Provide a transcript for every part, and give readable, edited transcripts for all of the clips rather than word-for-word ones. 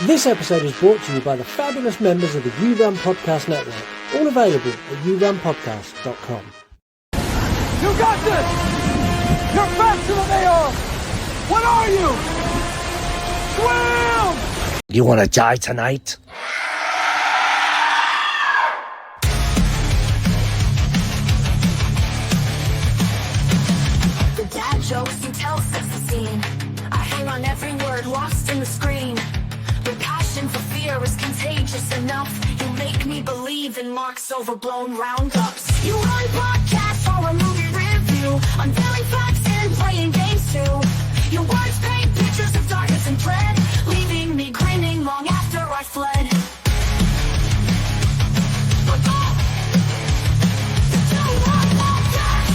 This episode is brought to you by the fabulous members of the You Run Podcast Network, all available at yourunpodcast.com. You got this! You're faster than they are! What are you? Swim! You want to die tonight? The dad jokes he tells sets the scene. I hang on every word lost in the screen. The passion for fear is contagious enough. You make me believe in Mark's overblown roundups. You run podcasts or a movie review, unveiling facts and playing games too. Your words paint pictures of darkness and dread, leaving me grinning long after I fled. But You Run Podcast.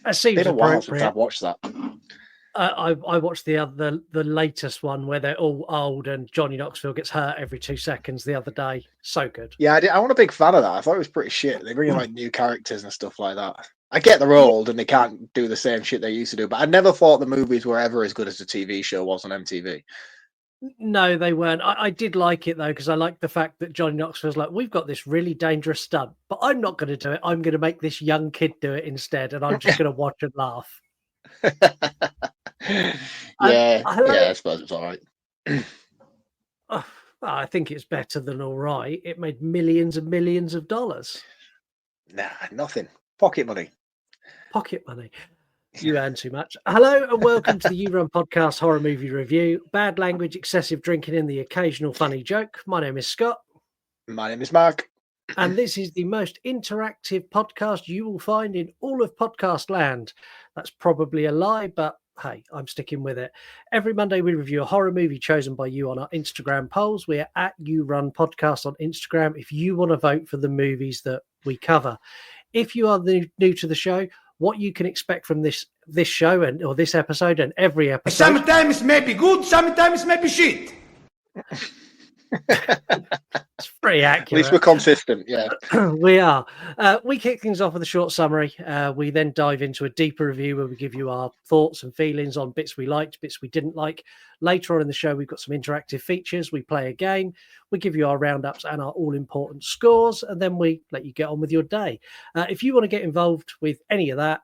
That seems It's been a while since appropriate. I've watched that. I watched the latest one where they're all old and Johnny Knoxville gets hurt every 2 seconds the other day. So good. Yeah, I wasn't a big fan of that. I thought it was pretty shit. They bring in like new characters and stuff like that. I get they're old and they can't do the same shit they used to do, but I never thought the movies were ever as good as the TV show was on MTV. No, they weren't. I did like it though, because I liked the fact that Johnny Knoxville's like, we've got this really dangerous stunt, but I'm not going to do it. I'm going to make this young kid do it instead, and I'm just going to watch and laugh. I suppose it's all right. I think it's better than all right. It made millions and millions of dollars. Nah, nothing. Pocket money. Pocket money. You earn too much. Hello and welcome to the You Run Podcast Horror Movie Review. Bad language, excessive drinking, and the occasional funny joke. My name is Scott. My name is Mark. And this is the most interactive podcast you will find in all of podcast land. That's probably a lie, but hey, I'm sticking with it. Every Monday we review a horror movie chosen by you on our Instagram polls. We are at You Run Podcast on Instagram if you want to vote for the movies that we cover. If you are new to the show, what you can expect from this show or this episode and every episode. Sometimes may be good, sometimes may be shit. It's pretty accurate. At least we're consistent, yeah. We are. We kick things off with a short summary. We then dive into a deeper review where we give you our thoughts and feelings on bits we liked, bits we didn't like. Later on in the show, we've got some interactive features. We play a game. We give you our roundups and our all-important scores, and then we let you get on with your day. If you want to get involved with any of that,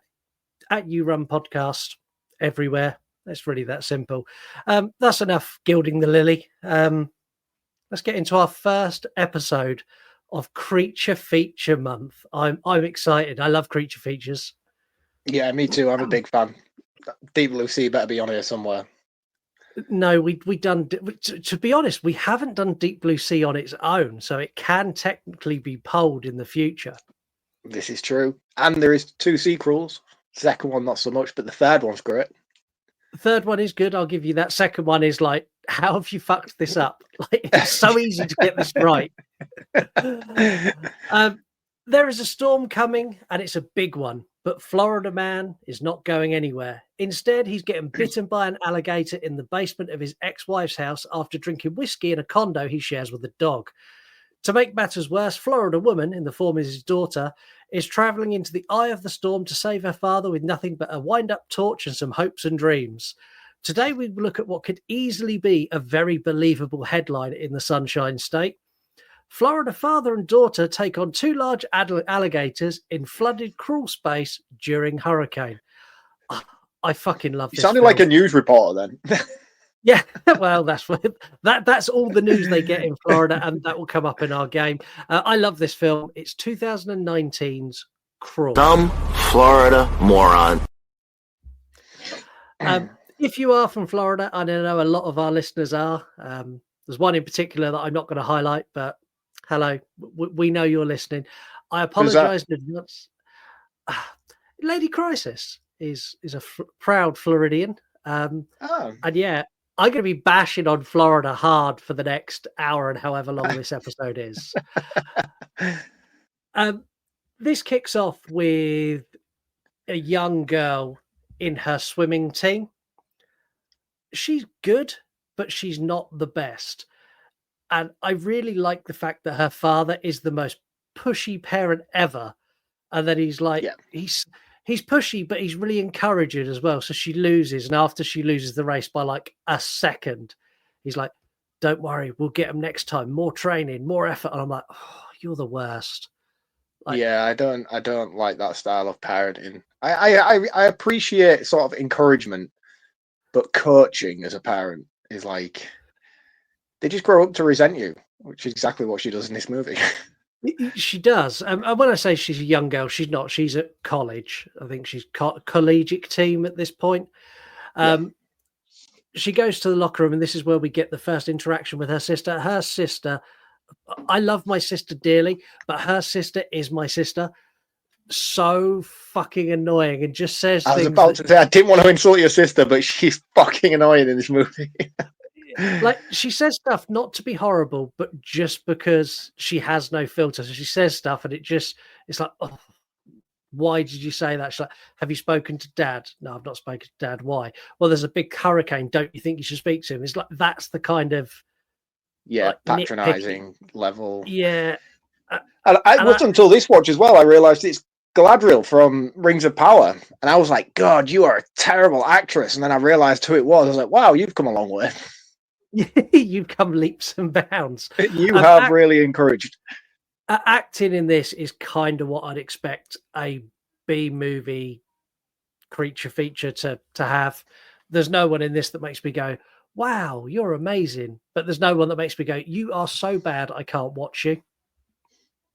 at You Run Podcast everywhere. It's really that simple. That's enough gilding the lily. Let's get into our first episode of Creature Feature Month. I'm excited. I love creature features. Yeah, me too. I'm a big fan. Deep Blue Sea better be on here somewhere. No, we done. To be honest, we haven't done Deep Blue Sea on its own, so it can technically be polled in the future. This is true. And there is 2 sequels. Second one, not so much, but the third one's great. The third one is good. I'll give you that. Second one is like, how have you fucked this up? Like, it's so easy to get this right. There is a storm coming, and it's a big one. But Florida Man is not going anywhere. Instead, he's getting bitten by an alligator in the basement of his ex-wife's house after drinking whiskey in a condo he shares with a dog. To make matters worse, Florida woman, in the form of his daughter, is traveling into the eye of the storm to save her father with nothing but a wind-up torch and some hopes and dreams. Today, we look at what could easily be a very believable headline in the Sunshine State. Florida father and daughter take on 2 large alligators in flooded crawl space during hurricane. I fucking love this. You sounded film. like a news reporter then. Yeah, well, that's all the news they get in Florida, and that will come up in our game. I love this film. It's 2019's Crawl. Dumb Florida moron. If you are from Florida, I know a lot of our listeners are. There's one in particular that I'm not going to highlight, but hello, we know you're listening. I apologize in advance. Lady Crisis is a proud Floridian. And yeah, I'm going to be bashing on Florida hard for the next hour and however long this episode is. This kicks off with a young girl in her swimming team. she's good, but she's not the best. And I really like the fact that her father is the most pushy parent ever. And then he's like, Yeah. he's pushy, but he's really encouraging as well. So she loses. And after she loses the race by like a second, he's like, don't worry, we'll get them next time. More training, more effort. And I'm like, oh, you're the worst. Like, yeah, I don't like that style of parenting. I appreciate sort of encouragement, but coaching as a parent is like they just grow up to resent you, which is exactly what she does in this movie. she does. And when I say she's a young girl, she's not. She's at college. I think she's collegiate team at this point. She goes to the locker room, and this is where we get the first interaction with her sister. Her sister, I love my sister dearly, but her sister is my sister. So fucking annoying, and just says I was things about to say I didn't want to insult your sister, but she's fucking annoying in this movie. like she says stuff not to be horrible, but just because she has no filter. So she says stuff, and it's like, oh, why did you say that? She's like, have you spoken to Dad? No, I've not spoken to Dad. Why? Well, there's a big hurricane. Don't you think you should speak to him? It's like that's the kind of patronizing level. Yeah. And it wasn't until this watch as well I realised it's Galadriel from Rings of Power, and I was like, God, you are a terrible actress. And then I realised who it was. I was like, wow, you've come a long way. You've come leaps and bounds. You have really encouraged. Acting in this is kind of what I'd expect a B movie creature feature to have. There's no one in this that makes me go, wow, you're amazing. But there's no one that makes me go, you are so bad, I can't watch you.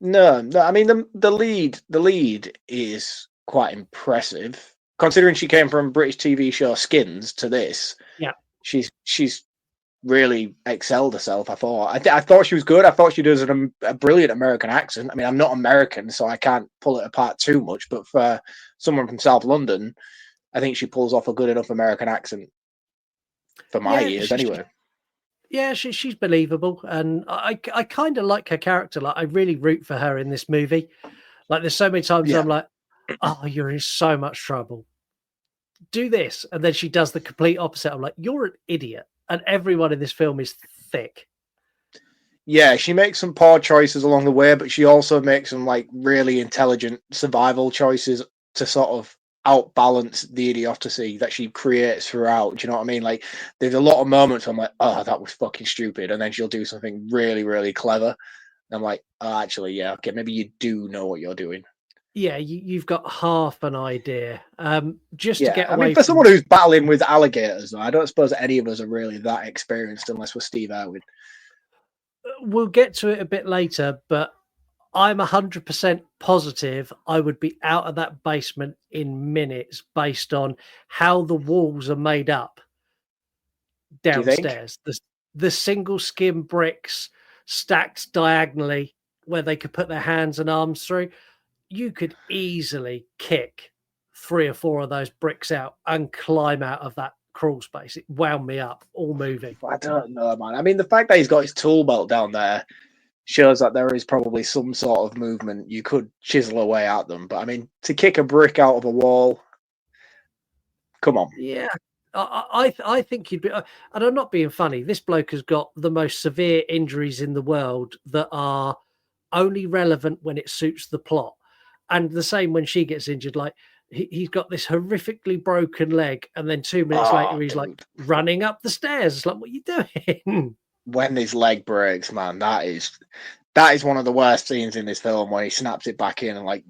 No. I mean, the lead is quite impressive, considering she came from British TV show Skins to this. Yeah, she's really excelled herself. I thought she was good. I thought she does a brilliant American accent. I mean, I'm not American, so I can't pull it apart too much. But for someone from South London, I think she pulls off a good enough American accent for my ears, anyway. Yeah, she's believable, and I kind of like her character. Like, I really root for her in this movie. Like, there's so many times I'm like, oh, you're in so much trouble. Do this, and then she does the complete opposite. I'm like, you're an idiot. And everyone in this film is thick. Yeah, she makes some poor choices along the way, but she also makes some like really intelligent survival choices to sort of outbalance the idiocy that she creates throughout. Do you know what I mean? Like, there's a lot of moments where I'm like, oh, that was fucking stupid. And then she'll do something really, really clever. And I'm like, oh, actually, yeah, okay, maybe you do know what you're doing. Yeah, you've got half an idea. Just to get away. I mean, for someone who's battling with alligators, though, I don't suppose any of us are really that experienced unless we're Steve Irwin. We'll get to it a bit later, but I'm 100% positive I would be out of that basement in minutes based on how the walls are made up downstairs. The single skim bricks stacked diagonally where they could put their hands and arms through. You could easily kick 3 or 4 of those bricks out and climb out of that crawl space. It wound me up, all moving. I don't know, man. I mean, the fact that he's got his tool belt down there shows that there is probably some sort of movement. You could chisel away at them. But, I mean, to kick a brick out of a wall, come on. Yeah, I think you'd be... And I'm not being funny. This bloke has got the most severe injuries in the world that are only relevant when it suits the plot. And the same when she gets injured, like he's got this horrifically broken leg, and then 2 minutes later he's like running up the stairs. It's like, what are you doing? When his leg breaks, man, that is one of the worst scenes in this film, where he snaps it back in and like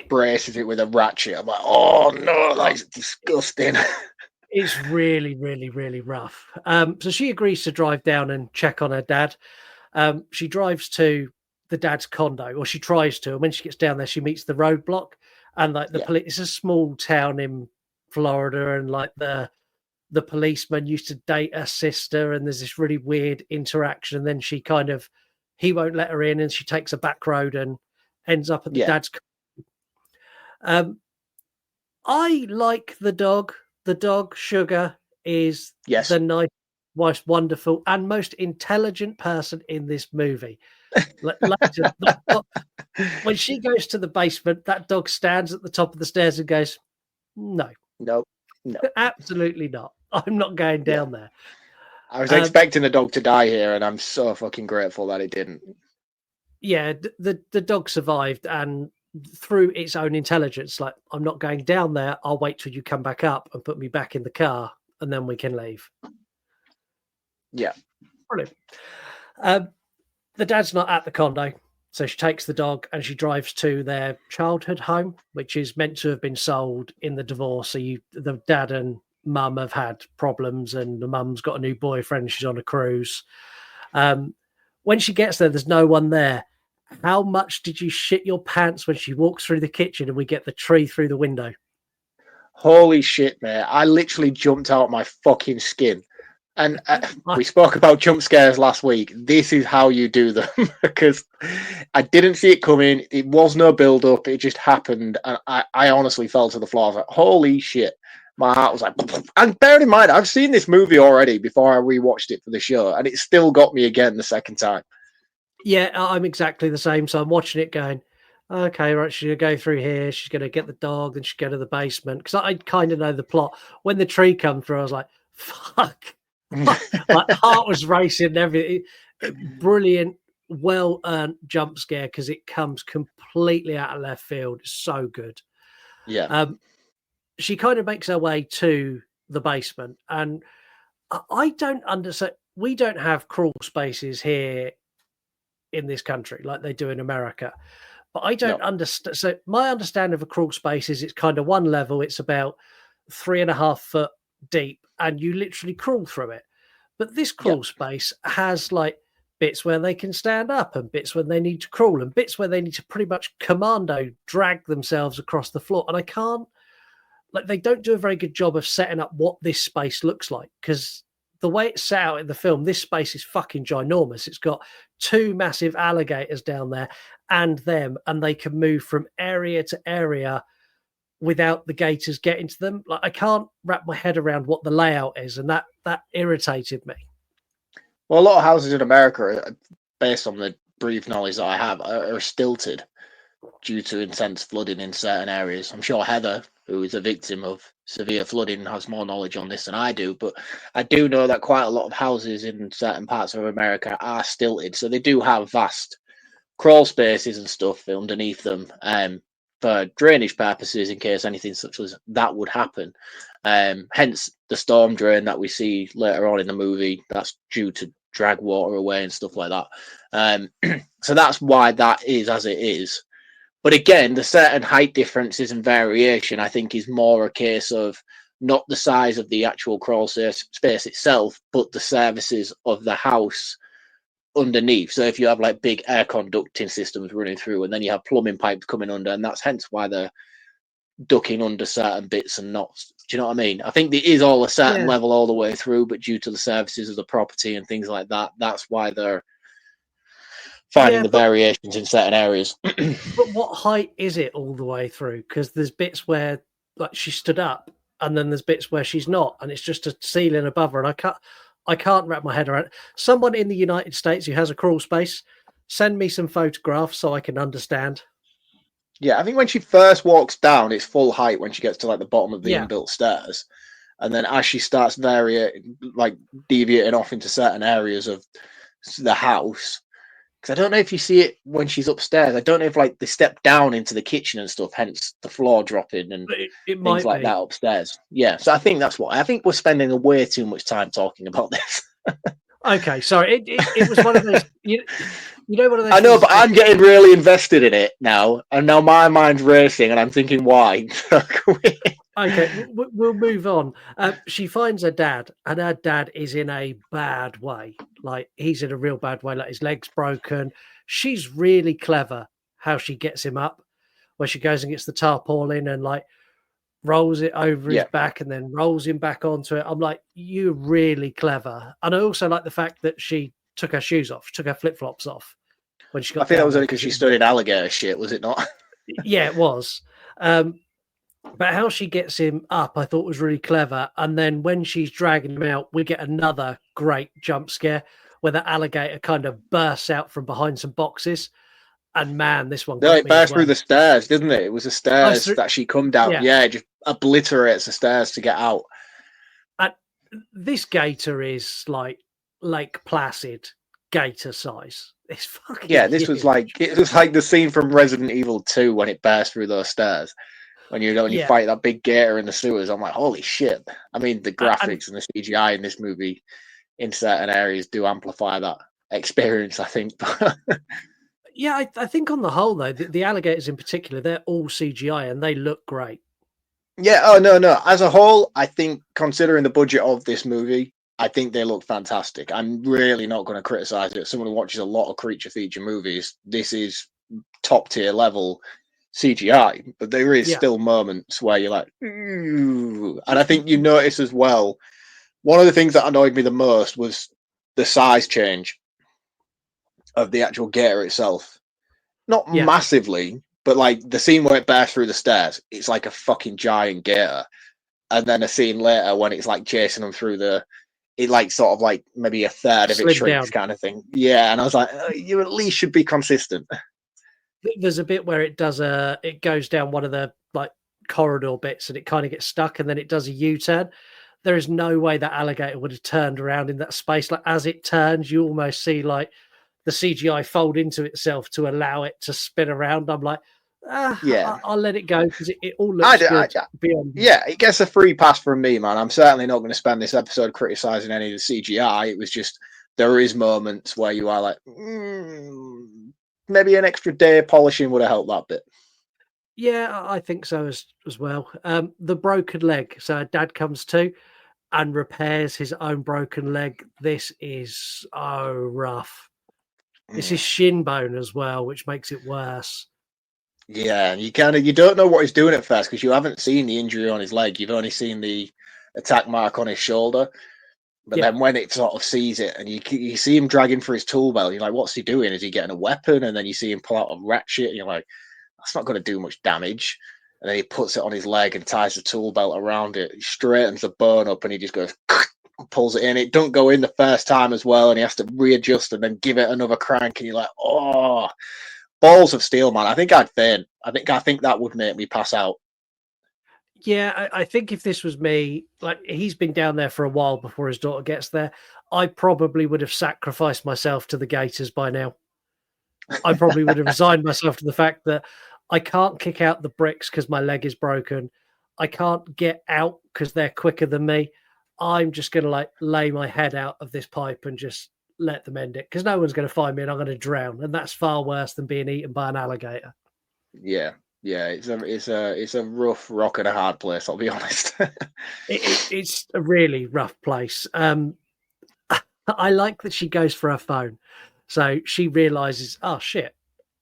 braces it with a ratchet. I'm like, oh no, that's disgusting. It's really, really, really rough. So she agrees to drive down and check on her dad. She drives to the dad's condo, or she tries to, and when she gets down there she meets the roadblock, and like the police. It's a small town in Florida, and like the policeman used to date her sister, and there's this really weird interaction, and then he won't let her in, and she takes a back road and ends up at the dad's condo. I like the dog. The dog Sugar is the nice, most wonderful and most intelligent person in this movie. Later, when she goes to the basement, that dog stands at the top of the stairs and goes, no, no, absolutely not. I'm not going down there. I was expecting the dog to die here, and I'm so fucking grateful that it didn't. Yeah, the dog survived, and through its own intelligence, like, I'm not going down there. I'll wait till you come back up and put me back in the car, and then we can leave. Yeah. Brilliant. The dad's not at the condo, so she takes the dog and she drives to their childhood home, which is meant to have been sold in the divorce. So the dad and mum have had problems, and the mum's got a new boyfriend. She's on a cruise. When she gets there, there's no one there. How much did you shit your pants when she walks through the kitchen and we get the tree through the window? Holy shit, mate. I literally jumped out of my fucking skin. And we spoke about jump scares last week. This is how you do them, because I didn't see it coming. It was no build up. It just happened. And I honestly fell to the floor. I was like, holy shit. My heart was like, and bear in mind, I've seen this movie already before I rewatched it for the show, and it still got me again the second time. Yeah, I'm exactly the same. So I'm watching it going, okay, right, she's going to go through here. She's going to get the dog, then she's going to the basement. Because I kind of know the plot. When the tree come through, I was like, fuck. My heart was racing and everything. Brilliant, well-earned jump scare, because it comes completely out of left field. It's so good. Yeah. She kind of makes her way to the basement, and I don't understand. We don't have crawl spaces here in this country like they do in America, but I don't understand. So my understanding of a crawl space is it's kind of one level. It's about 3.5 foot deep, and you literally crawl through it. But this crawl space has like bits where they can stand up, and bits where they need to crawl, and bits where they need to pretty much commando drag themselves across the floor. And I can't, like, they don't do a very good job of setting up what this space looks like, because the way it's set out in the film, this space is fucking ginormous. It's got 2 massive alligators down there and them, and they can move from area to area without the gators getting to them. Like, I can't wrap my head around what the layout is, and that irritated me. Well, a lot of houses in America, based on the brief knowledge that I have, are stilted due to intense flooding in certain areas. I'm sure Heather, who is a victim of severe flooding, has more knowledge on this than I do, but I do know that quite a lot of houses in certain parts of America are stilted, so they do have vast crawl spaces and stuff underneath them for drainage purposes, in case anything such as that would happen. Hence the storm drain that we see later on in the movie, that's due to drag water away and stuff like that. So that's why that is as it is. But again, the certain height differences and variation, I think, is more a case of not the size of the actual crawl space itself, but the services of the house underneath. So if you have like big air conducting systems running through, and then you have plumbing pipes coming under, and that's hence why they're ducking under certain bits and not. Do you know what I mean? I think there is all a certain level all the way through, but due to the services of the property and things like that, that's why they're finding the variations in certain areas. But what height is it all the way through? Because there's bits where like she stood up, and then there's bits where she's not, and it's just a ceiling above her, and I can't wrap my head around it. Someone in the United States who has a crawl space, send me some photographs so I can understand. Yeah, I think when she first walks down, it's full height when she gets to like the bottom of the inbuilt stairs. And then as she starts deviating off into certain areas of the house, because I don't know if you see it when she's upstairs. I don't know if like they step down into the kitchen and stuff, hence the floor dropping and it things like that upstairs. Yeah, so I think that's what I think we're spending way too much time talking about this. Okay, sorry. It was one of those. You know, one of those. I know, but I'm getting really invested in it now, and now my mind's racing, and I'm thinking, why? Okay, we'll move on. She finds her dad, and her dad is in a bad way. Like, he's in a real bad way. Like, his leg's broken. She's really clever how she gets him up, where she goes and gets the tarpaulin and like rolls it over his back and then rolls him back onto it. I'm like, you're really clever. And I also like the fact that she took her shoes off, took her flip-flops off when she got. I think that was only because she studied alligator shit, was it not? Yeah, it was. But how she gets him up, I thought was really clever. And then when she's dragging him out, we get another great jump scare where the alligator kind of bursts out from behind some boxes. And man, this one. No, it burst through the stairs, didn't it? It was the stairs that she come down. Yeah, it just obliterates the stairs to get out. This gator is like Lake Placid gator size. It's fucking Yeah, this huge. was like the scene from Resident Evil 2 when it burst through those stairs. When you Yeah, fight that big gator in the sewers, I'm like, holy shit. I mean, the and graphics and the CGI in this movie in certain areas do amplify that experience, I think. yeah, I think on the whole though, the alligators in particular, they're all CGI and they look great. Yeah, oh no. As a whole, I think considering the budget of this movie, I think they look fantastic. I'm really not going to criticize it. Someone who watches a lot of creature feature movies, this is top tier level CGI, but there is Yeah, still moments where you're like, ooh. And I think you notice as well, one of the things that annoyed me the most was the size change of the actual gator itself. Not yeah, massively, but like the scene where it bursts through the stairs, it's like a fucking giant gator. And then a scene later when it's like chasing them through it like sort of like maybe a third of it slim shrinks down. kind of thing. Yeah, and I was like, you at least should be consistent. There's a bit where it goes down one of the like corridor bits and it kind of gets stuck and then it does a U-turn. There is no way that alligator would have turned around in that space. Like as it turns, you almost see like the CGI fold into itself to allow it to spin around. I'm like, Yeah. I'll let it go because it all looks good beyond. Yeah, it gets a free pass from me, man. I'm certainly not going to spend this episode criticizing any of the CGI. It was just there is moments where you are like, maybe an extra day of polishing would have helped that bit. Yeah, I think so as well. The broken leg. So her dad comes to and repairs his own broken leg. This is so rough. It's his shin bone as well, which makes it worse. Yeah, and you don't know what he's doing at first because you haven't seen the injury on his leg. You've only seen the attack mark on his shoulder. But Yeah. then when it sort of sees it and you see him dragging for his tool belt, you're like, what's he doing? Is he getting a weapon? And then you see him pull out a ratchet and you're like, that's not going to do much damage. And then he puts it on his leg and ties the tool belt around it. He straightens the bone up and he just goes, pulls it in. It don't go in the first time as well. And he has to readjust and then give it another crank. And you're like, oh, balls of steel, man. I think I'd faint. I think that would make me pass out. Yeah, I think if this was me, like he's been down there for a while before his daughter gets there, I probably would have sacrificed myself to the gators by now. I probably would have resigned myself to the fact that I can't kick out the bricks because my leg is broken. I can't get out because they're quicker than me. I'm just going to like lay my head out of this pipe and just let them end it because no one's going to find me and I'm going to drown. And that's far worse than being eaten by an alligator. Yeah. It's a rough rock and a hard place, I'll be honest. It's a really rough place. I like that she goes for her phone. So she realizes, oh shit,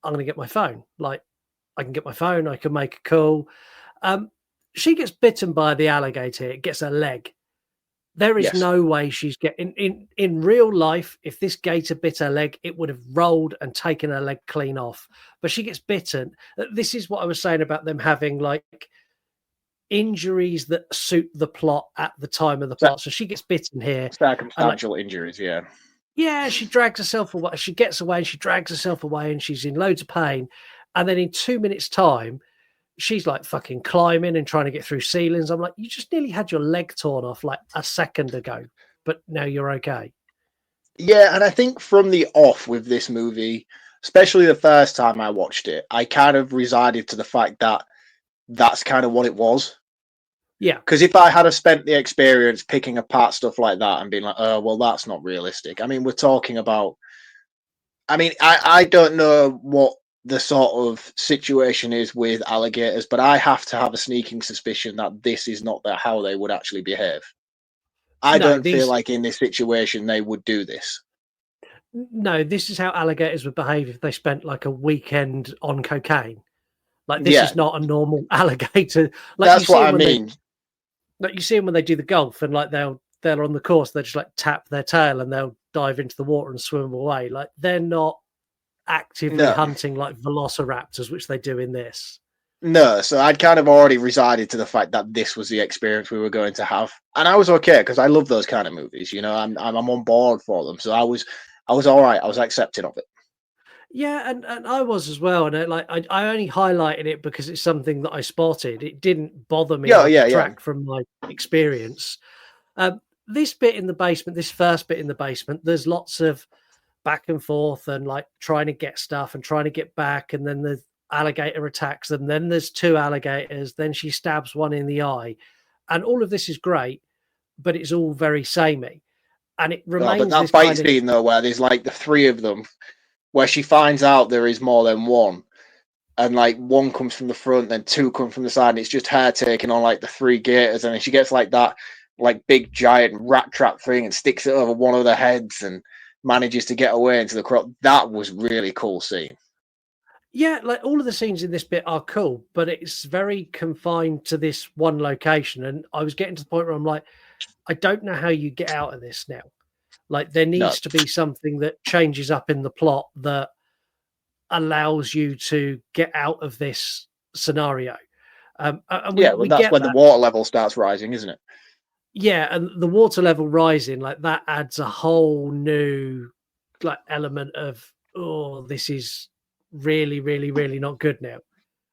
I'm going to get my phone. Like, I can get my phone, I can make a call. She gets bitten by the alligator, it gets her leg. There is Yes. no way she's getting in real life. If this gator bit her leg, it would have rolled and taken her leg clean off. But she gets bitten. This is what I was saying about them having like injuries that suit the plot at the time of the plot. So she gets bitten here. Circumstantial injuries, yeah. Yeah, she drags herself away. She gets away and she drags herself away and she's in loads of pain. And then in 2 minutes' time, she's like fucking climbing and trying to get through ceilings. I'm like, you just nearly had your leg torn off like a second ago, but now you're okay. Yeah, and I think from the off with this movie, especially the first time I watched it, I kind of resided to the fact that that's kind of what it was. Yeah. Because if I had have spent the experience picking apart stuff like that and being like, oh, well, that's not realistic. I mean, we're talking about. I mean, I don't know what the sort of situation is with alligators, but I have to have a sneaking suspicion that this is not how they would actually behave. I don't feel like in this situation they would do this. No, this is how alligators would behave if they spent like a weekend on cocaine. Like this is not a normal alligator. Like that's what I mean. Like you see them when they do the golf and like they're on the course, they just like tap their tail and they'll dive into the water and swim away. Like they're not actively hunting like velociraptors, which they do in this. No, so I'd kind of already resided to the fact that this was the experience we were going to have, and I was okay because I love those kind of movies. You know, I'm on board for them, so I was all right. I was accepting of it. Yeah, and I was as well, and I only highlighted it because it's something that I spotted. It didn't bother me or detract from my experience. this bit in the basement, this first bit in the basement, there's lots of back and forth and like trying to get stuff and trying to get back. And then the alligator attacks them. Then there's 2 alligators. Then she stabs one in the eye. And all of this is great, but it's all very samey. And it No, remains but that this fight kind of... scene though, where there's like the 3 of them, where she finds out there is more than one, and like 1 comes from the front, then 2 come from the side, and it's just her taking on like the 3 gators, and then she gets like that like big giant rat trap thing and sticks it over one of their heads and manages to get away into the crowd. That was really cool scene. Yeah, like all of the scenes in this bit are cool, but it's very confined to this one location. And I was getting to the point where I'm like, I don't know how you get out of this now. Like there needs to be something that changes up in the plot that allows you to get out of this scenario. And we that's get when that. the water level starts rising, isn't it? Yeah, and the water level rising, like that adds a whole new like element of, oh, this is really, really, really not good now.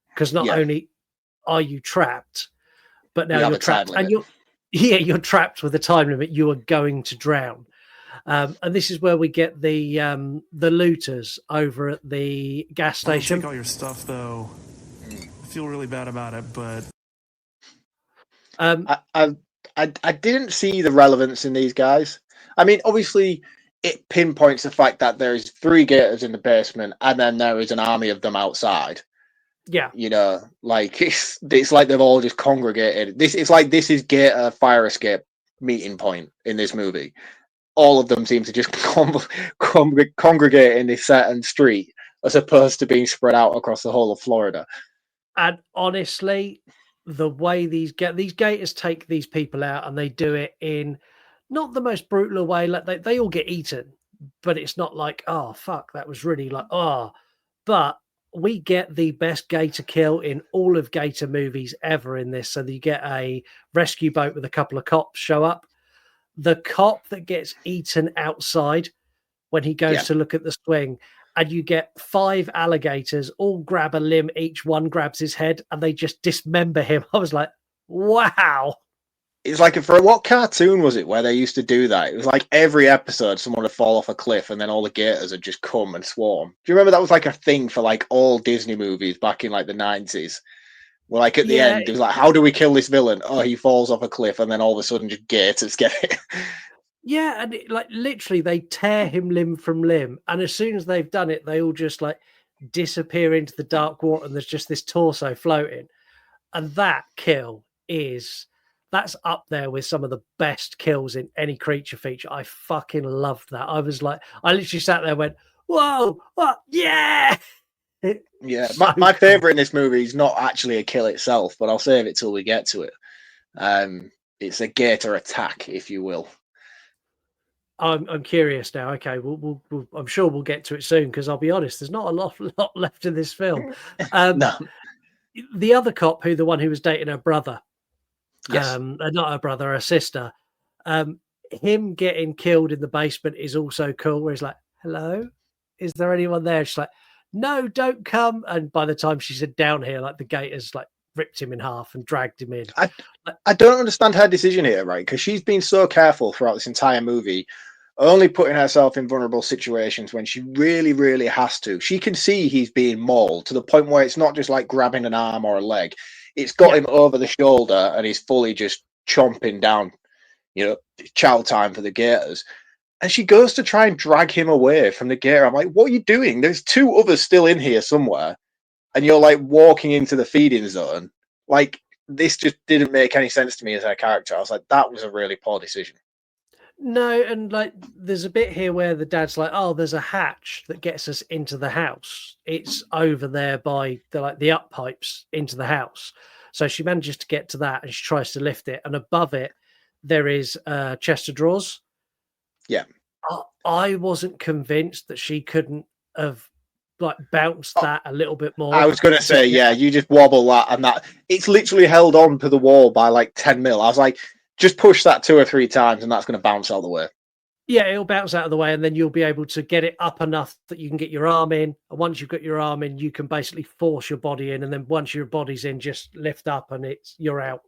Because not only are you trapped, but now you're trapped, and you're trapped with a time limit. You are going to drown. And this is where we get the looters over at the gas station. Take all your stuff, though. I feel really bad about it, but I didn't see the relevance in these guys. I mean, obviously, it pinpoints the fact that there's 3 gators in the basement, and then there is an army of them outside. Yeah, you know, like it's like they've all just congregated. This is gator fire escape meeting point in this movie. All of them seem to just congregate in this certain street, as opposed to being spread out across the whole of Florida. and honestly, the way these gators take these people out, and they do it in not the most brutal way. Like they all get eaten, but it's not like, oh fuck, that was really like, oh. But we get the best gator kill in all of gator movies ever in this. So you get a rescue boat with a couple of cops show up. The cop that gets eaten outside when he goes to look at the swing, and you get 5 alligators all grab a limb, each one grabs his head, and they just dismember him. I was like, wow. It's like, for what cartoon was it where they used to do that? It was like every episode someone would fall off a cliff and then all the gators would just come and swarm. Do you remember that was like a thing for like all Disney movies back in like the 90s? Where like at the end, it was like, how do we kill this villain? Oh, he falls off a cliff, and then all of a sudden just gators get it. Yeah, and like literally they tear him limb from limb. And as soon as they've done it, they all just like disappear into the dark water, and there's just this torso floating. And that kill that's up there with some of the best kills in any creature feature. I fucking loved that. I was like, I literally sat there and went, whoa, what? Yeah. Yeah, So my cool. favorite in this movie is not actually a kill itself, but I'll save it till we get to it. It's a gator attack, if you will. I'm curious now. Okay, we'll I'm sure we'll get to it soon, because I'll be honest, there's not a lot left in this film. No. The other cop, the one who was dating her brother, Yes. not her brother, her sister, him getting killed in the basement is also cool. Where he's like, "Hello, is there anyone there?" She's like, "No, don't come." And by the time she said down here, like the gators like ripped him in half and dragged him in. I don't understand her decision here, right? Because she's been so careful throughout this entire movie, only putting herself in vulnerable situations when she really, really has to. She can see he's being mauled to the point where it's not just like grabbing an arm or a leg. It's got him over the shoulder, and he's fully just chomping down, chow time for the gators. And she goes to try and drag him away from the gator. I'm like, what are you doing? There's 2 others still in here somewhere, and you're like walking into the feeding zone. Like, this just didn't make any sense to me as her character. I was like, that was a really poor decision. No, and like there's a bit here where the dad's like, "Oh, there's a hatch that gets us into the house. It's over there by the up pipes into the house." So she manages to get to that, and she tries to lift it, and above it there is a chest of drawers. Yeah, I wasn't convinced that she couldn't have like bounced that a little bit more. I was going to say, you just wobble that, and that it's literally held on to the wall by like 10 mil. I was like, just push that 2 or 3 times, and that's going to bounce out of the way. Yeah, it'll bounce out of the way, and then you'll be able to get it up enough that you can get your arm in. And once you've got your arm in, you can basically force your body in, and then once your body's in, just lift up, and you're out.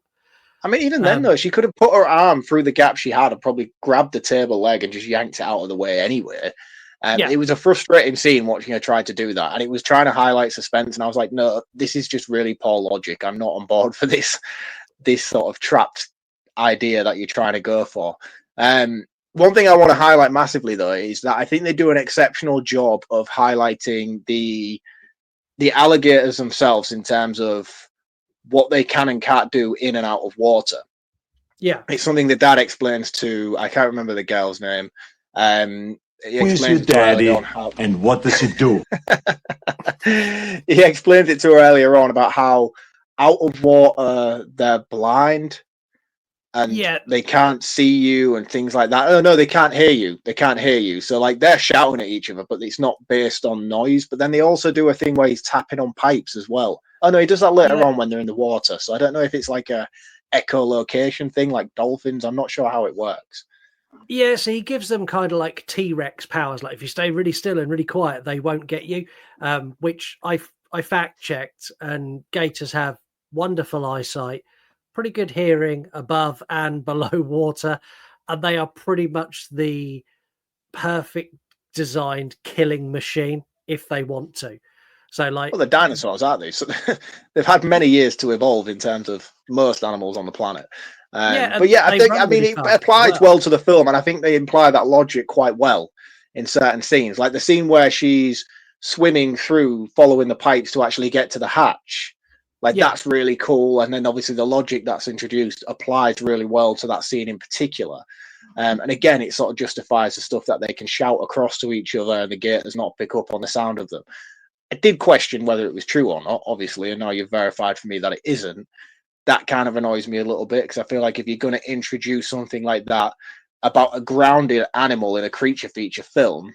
I mean, even then, though, she could have put her arm through the gap she had and probably grabbed the table leg and just yanked it out of the way anyway. It was a frustrating scene watching her try to do that, and it was trying to highlight suspense. And I was like, no, this is just really poor logic. I'm not on board for this sort of trapped idea that you're trying to go for. One thing I want to highlight massively, though, is that I think they do an exceptional job of highlighting the alligators themselves in terms of what they can and can't do in and out of water. Yeah. It's something that Dad explains to, I can't remember the girl's name. Who's your daddy and what does he do? He explains it to her earlier on about how out of water they're blind and they can't see you and things like that. Oh no, they can't hear you. They can't hear you. So like they're shouting at each other, but it's not based on noise. But then they also do a thing where he's tapping on pipes as well. Oh no, he does that later on when they're in the water. So I don't know if it's like a echolocation thing like dolphins. I'm not sure how it works. Yeah, so he gives them kind of like T-Rex powers. Like if you stay really still and really quiet, they won't get you. Which I fact checked, and gators have wonderful eyesight, pretty good hearing above and below water, and they are pretty much the perfect designed killing machine if they want to. So, like, well, they're dinosaurs, aren't they? So they've had many years to evolve in terms of most animals on the planet. But yeah, I think it applies well to the film, and I think they imply that logic quite well in certain scenes, like the scene where she's swimming through, following the pipes to actually get to the hatch. That's really cool, and then obviously the logic that's introduced applies really well to that scene in particular. And again, it sort of justifies the stuff that they can shout across to each other, and the gators not pick up on the sound of them. I did question whether it was true or not, obviously, and now you've verified for me that it isn't. That kind of annoys me a little bit, because I feel like if you're going to introduce something like that about a grounded animal in a creature feature film,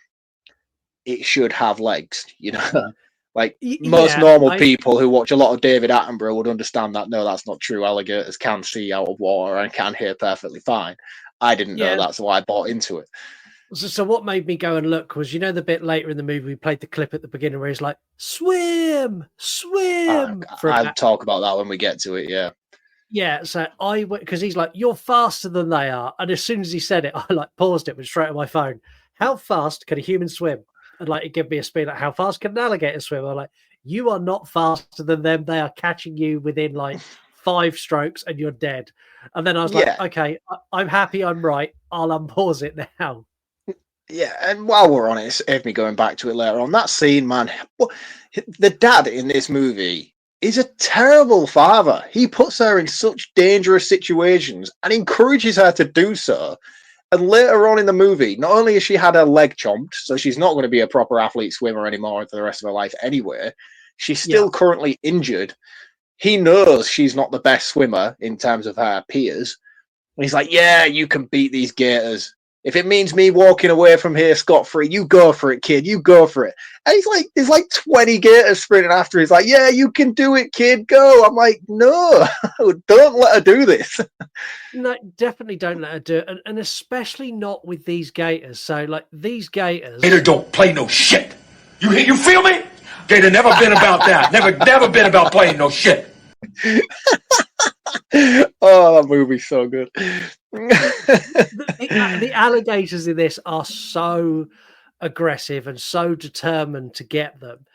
it should have legs, you know? Like most normal people who watch a lot of David Attenborough would understand that, no, that's not true. Alligators can see out of water and can hear perfectly fine. I didn't know that, so I bought into it. So what made me go and look was, you know, the bit later in the movie, we played the clip at the beginning where he's like, swim. I'll talk about that when we get to it, yeah. Yeah, so I went, because he's like, you're faster than they are. And as soon as he said it, I like paused it, went straight on my phone. How fast can a human swim? And like, it gave me a speed, like, how fast can an alligator swim? I'm like, you are not faster than them. They are catching you within like 5 strokes and you're dead. And then I was like, okay, I'm happy I'm right. I'll unpause it now. Yeah, and while we're on it, save me going back to it later on. That scene, man, the dad in this movie is a terrible father. He puts her in such dangerous situations and encourages her to do so. And later on in the movie, not only has she had her leg chomped, so she's not going to be a proper athlete swimmer anymore for the rest of her life anyway, she's still currently injured. He knows she's not the best swimmer in terms of her peers. And he's like, yeah, you can beat these gators. If it means me walking away from here scot-free, you go for it, kid. You go for it. And he's like, there's like 20 gators sprinting after. He's like, yeah, you can do it, kid. Go. I'm like, no, don't let her do this. No, definitely don't let her do it. And especially not with these gators. So, like, these gators... Gator don't play no shit. You feel me? Gator never been about that. Never been about playing no shit. Oh, that movie's so good. the alligators in this are so aggressive and so determined to get them.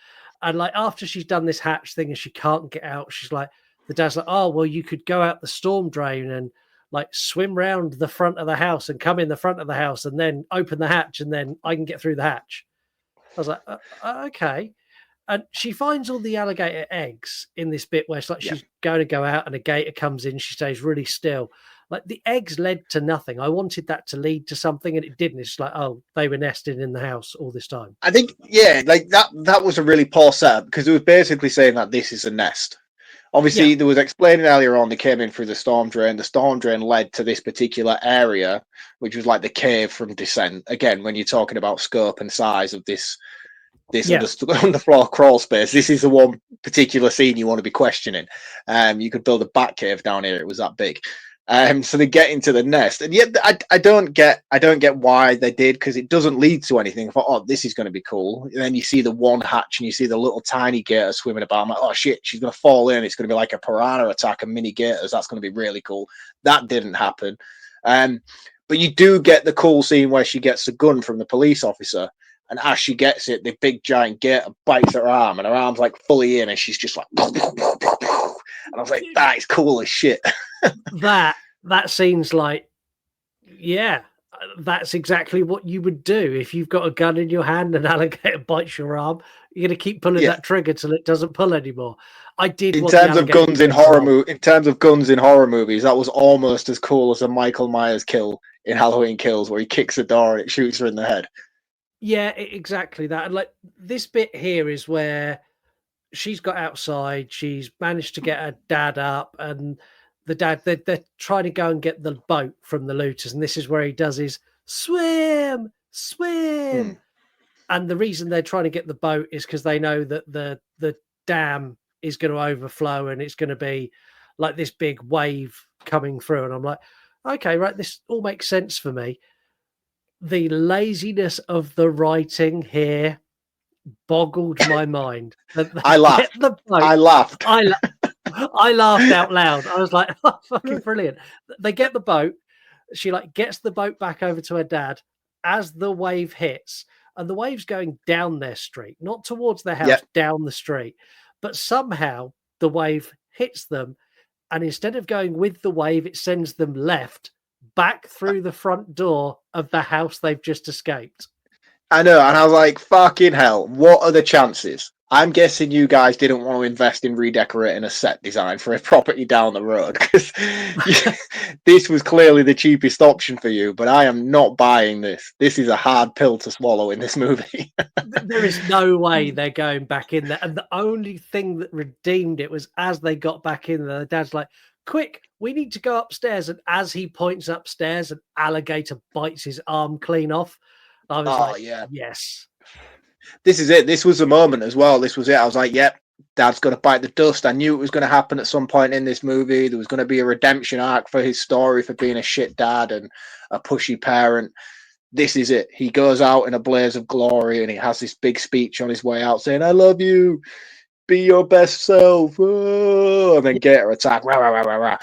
And like after she's done this hatch thing and she can't get out, she's like, the dad's like, oh, well, you could go out the storm drain and like swim round the front of the house and come in the front of the house and then open the hatch and then I can get through the hatch. I was like, okay. And she finds all the alligator eggs in this bit where it's like she's going to go out and a gator comes in. She stays really still. Like the eggs led to nothing. I wanted that to lead to something and it didn't. It's like, oh, they were nested in the house all this time. I think, like that was a really poor setup because it was basically saying that this is a nest. Obviously, there was explaining earlier on they came in through the storm drain. The storm drain led to this particular area, which was like the cave from Descent. Again, when you're talking about scope and size of this underfloor crawl space, this is the one particular scene you want to be questioning. You could build a bat cave down here. It was that big. So they get into the nest, and yet I don't get why they did, because it doesn't lead to anything. I thought, oh, this is going to be cool. And then you see the one hatch, and you see the little tiny gator swimming about. I'm like, oh shit, she's going to fall in. It's going to be like a piranha attack of mini gators. That's going to be really cool. That didn't happen. But you do get the cool scene where she gets the gun from the police officer, and as she gets it, the big giant gator bites her arm, and her arm's like fully in, and she's just like, and I was like, that is cool as shit. that scene's like, yeah, that's exactly what you would do if you've got a gun in your hand and an alligator bites your arm. You're going to keep pulling that trigger till it doesn't pull anymore. I did. In terms of guns in horror movies, that was almost as cool as a Michael Myers kill in Halloween Kills, where he kicks the door and it shoots her in the head. Yeah, exactly that. And like this bit here is where she's got outside. She's managed to get her dad up, and the dad, they're trying to go and get the boat from the looters, and this is where he does his swim. And the reason they're trying to get the boat is because they know that the dam is going to overflow, and it's going to be like this big wave coming through. And I'm like, okay, right, this all makes sense for me. The laziness of the writing here boggled my mind. I laughed. I laughed out loud. I was like, oh, fucking brilliant. They get the boat. She like gets the boat back over to her dad as the wave hits, and the wave's going down their street, not towards their house, down the street. But somehow the wave hits them, and instead of going with the wave, it sends them left back through the front door of the house they've just escaped. I know, and I was like, fucking hell, what are the chances? I'm guessing you guys didn't want to invest in redecorating a set design for a property down the road, because this was clearly the cheapest option for you, but I am not buying this. This is a hard pill to swallow in this movie. There is no way they're going back in there. And the only thing that redeemed it was as they got back in there, the dad's like, quick, we need to go upstairs. And as he points upstairs, an alligator bites his arm clean off. I was yes. This is it. This was the moment as well. This was it. I was like, yep, Dad's going to bite the dust. I knew it was going to happen at some point in this movie. There was going to be a redemption arc for his story for being a shit dad and a pushy parent. This is it. He goes out in a blaze of glory, and he has this big speech on his way out saying, I love you. Be your best self. Oh, and then Gator attack. Rah, rah, rah, rah, rah.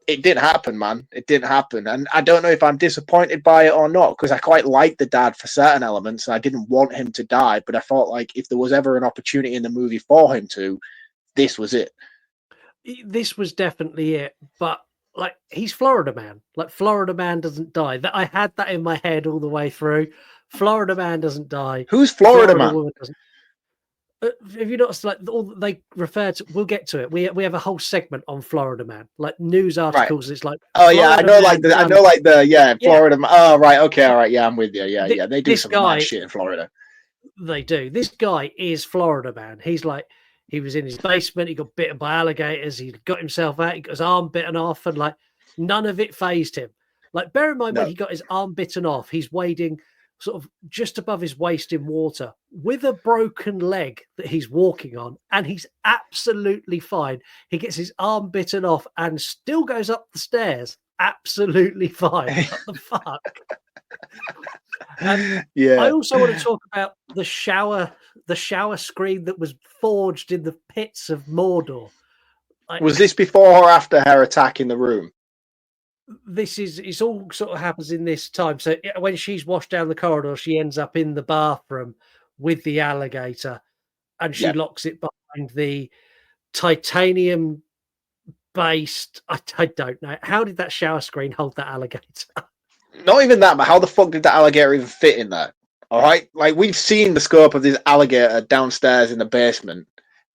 It didn't happen, man. It didn't happen. And I don't know if I'm disappointed by it or not, because I quite liked the dad for certain elements, and I didn't want him to die, but I thought, like, if there was ever an opportunity in the movie for him to, this was it. This was definitely it. But, like, he's Florida Man. Like, Florida Man doesn't die. I had that in my head all the way through. Florida Man doesn't die. Who's Florida Man? Have you noticed, like, all they refer to? We'll get to it. We have a whole segment on Florida Man, like news articles. Right. It's like, oh yeah, I know, like the Florida. Yeah. Oh right, okay, all right, yeah, I'm with you. Yeah, they do some nice shit in Florida. They do. This guy is Florida Man. He's like, he was in his basement. He got bitten by alligators. He got himself out. He got his arm bitten off, and like none of it fazed him. Like, bear in mind when he got his arm bitten off, he's wading sort of just above his waist in water with a broken leg that he's walking on, and he's absolutely fine. He gets his arm bitten off and still goes up the stairs absolutely fine. What the fuck? I also want to talk about the shower screen that was forged in the pits of Mordor. Was this before or after her attack in the room? It's all sort of happens in this time. So when she's washed down the corridor, she ends up in the bathroom with the alligator, and she locks it behind the titanium based. I don't know. How did that shower screen hold that alligator? Not even that, but how the fuck did that alligator even fit in there? All right, like, we've seen the scope of this alligator downstairs in the basement.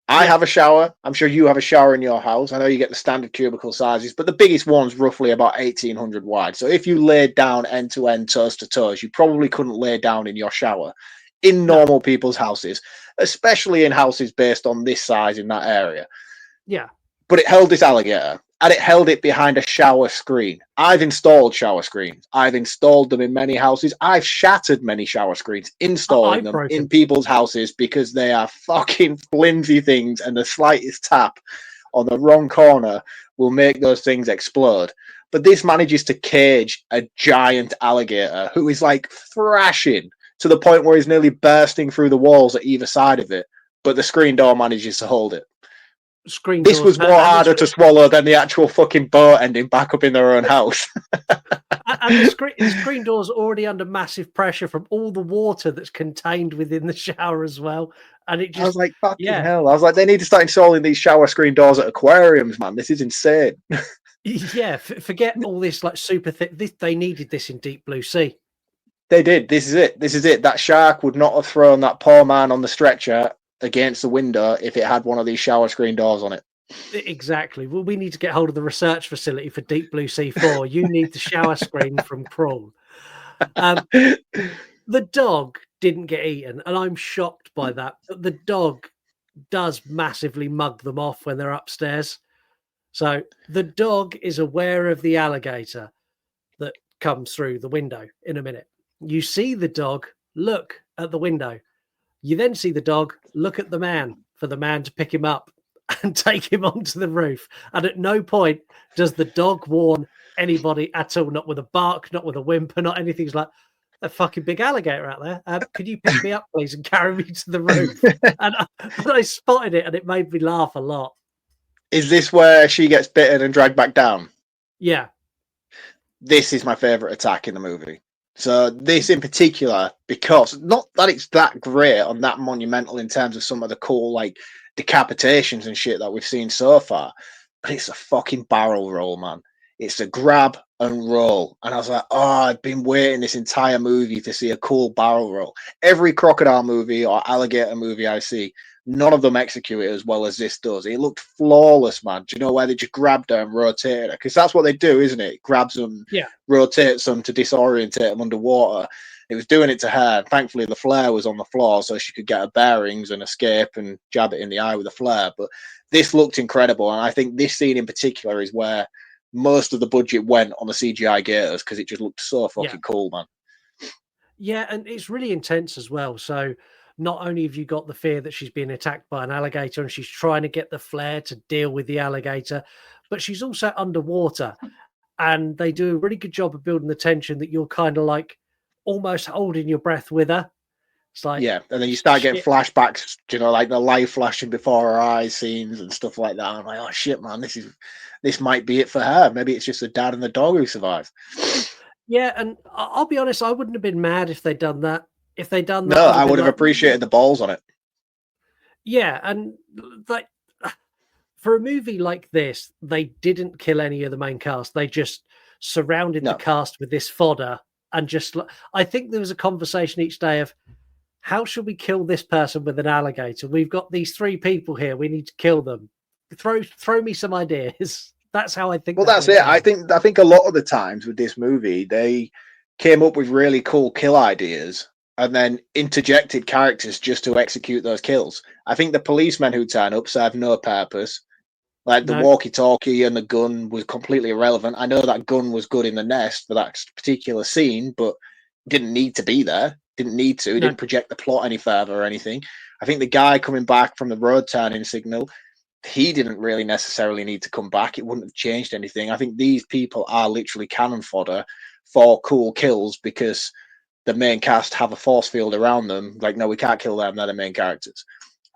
I have a shower. I'm sure you have a shower in your house. I know you get the standard cubicle sizes, but the biggest one's roughly about 1,800 wide. So if you laid down end to end, toes to toes, you probably couldn't lay down in your shower in normal people's houses, especially in houses based on this size in that area. Yeah. But it held this alligator, and it held it behind a shower screen. I've installed shower screens. I've installed them in many houses. I've shattered many shower screens installing them in people's houses because they are fucking flimsy things, and the slightest tap on the wrong corner will make those things explode. But this manages to cage a giant alligator who is like thrashing to the point where he's nearly bursting through the walls at either side of it. But the screen door manages to hold it. Screen This doors, was more harder to swallow than the actual fucking boat ending back up in their own house. and the screen door's already under massive pressure from all the water that's contained within the shower as well. And it just, I was like, fucking hell. I was like, they need to start installing these shower screen doors at aquariums, man. This is insane. Yeah, forget all this like super thick. They needed this in Deep Blue Sea. They did. This is it. This is it. That shark would not have thrown that poor man on the stretcher against the window if it had one of these shower screen doors on it. Exactly. Well, we need to get hold of the research facility for Deep Blue Sea 4. You need the shower screen from Crawl. The dog didn't get eaten, and I'm shocked by that. But the dog does massively mug them off when they're upstairs. So the dog is aware of the alligator that comes through the window in a minute. You see the dog look at the window. You then see the dog look at the man for the man to pick him up and take him onto the roof. And at no point does the dog warn anybody at all, not with a bark, not with a whimper, not anything. He's like, a fucking big alligator out there. Could you pick me up, please, and carry me to the roof? And I spotted it, and it made me laugh a lot. Is this where she gets bitten and dragged back down? Yeah. This is my favourite attack in the movie. So this in particular, because not that it's that great on that monumental in terms of some of the cool like decapitations and shit that we've seen so far, but it's a fucking barrel roll, man. It's a grab and roll. And I was like, oh, I've been waiting this entire movie to see a cool barrel roll. Every crocodile movie or alligator movie I see, none of them execute it as well as this does. It looked flawless, man. Do you know where they just grabbed her and rotated her? Because that's what they do, isn't it? It grabs them, rotates them to disorientate them underwater. It was doing it to her. Thankfully, the flare was on the floor so she could get her bearings and escape and jab it in the eye with a flare. But this looked incredible. And I think this scene in particular is where most of the budget went on the CGI gators because it just looked so fucking cool, man. Yeah, and it's really intense as well. So not only have you got the fear that she's being attacked by an alligator and she's trying to get the flare to deal with the alligator, but she's also underwater. And they do a really good job of building the tension that you're kind of like almost holding your breath with her. It's like, yeah, and then you start getting flashbacks, you know, like the light flashing before her eyes scenes and stuff like that. I'm like, oh shit, man, this might be it for her. Maybe it's just the dad and the dog who survive. Yeah, and I'll be honest, I wouldn't have been mad if they'd done that. If they'd done that, no, I would have appreciated the balls on it. Yeah, and like for a movie like this, they didn't kill any of the main cast. They just surrounded the cast with this fodder and just. I think there was a conversation each day of how should we kill this person with an alligator? We've got these 3 people here. We need to kill them. Throw me some ideas. That's how I think. Well, that's it. I think a lot of the times with this movie, they came up with really cool kill ideas and then interjected characters just to execute those kills. I think the policemen who turn up serve no purpose. Like the walkie-talkie and the gun was completely irrelevant. I know that gun was good in the nest for that particular scene, but didn't need to be there. Didn't need to. It didn't project the plot any further or anything. I think the guy coming back from the road turning signal, he didn't really necessarily need to come back. It wouldn't have changed anything. I think these people are literally cannon fodder for cool kills because the main cast have a force field around them. Like, no, we can't kill them. They're the main characters.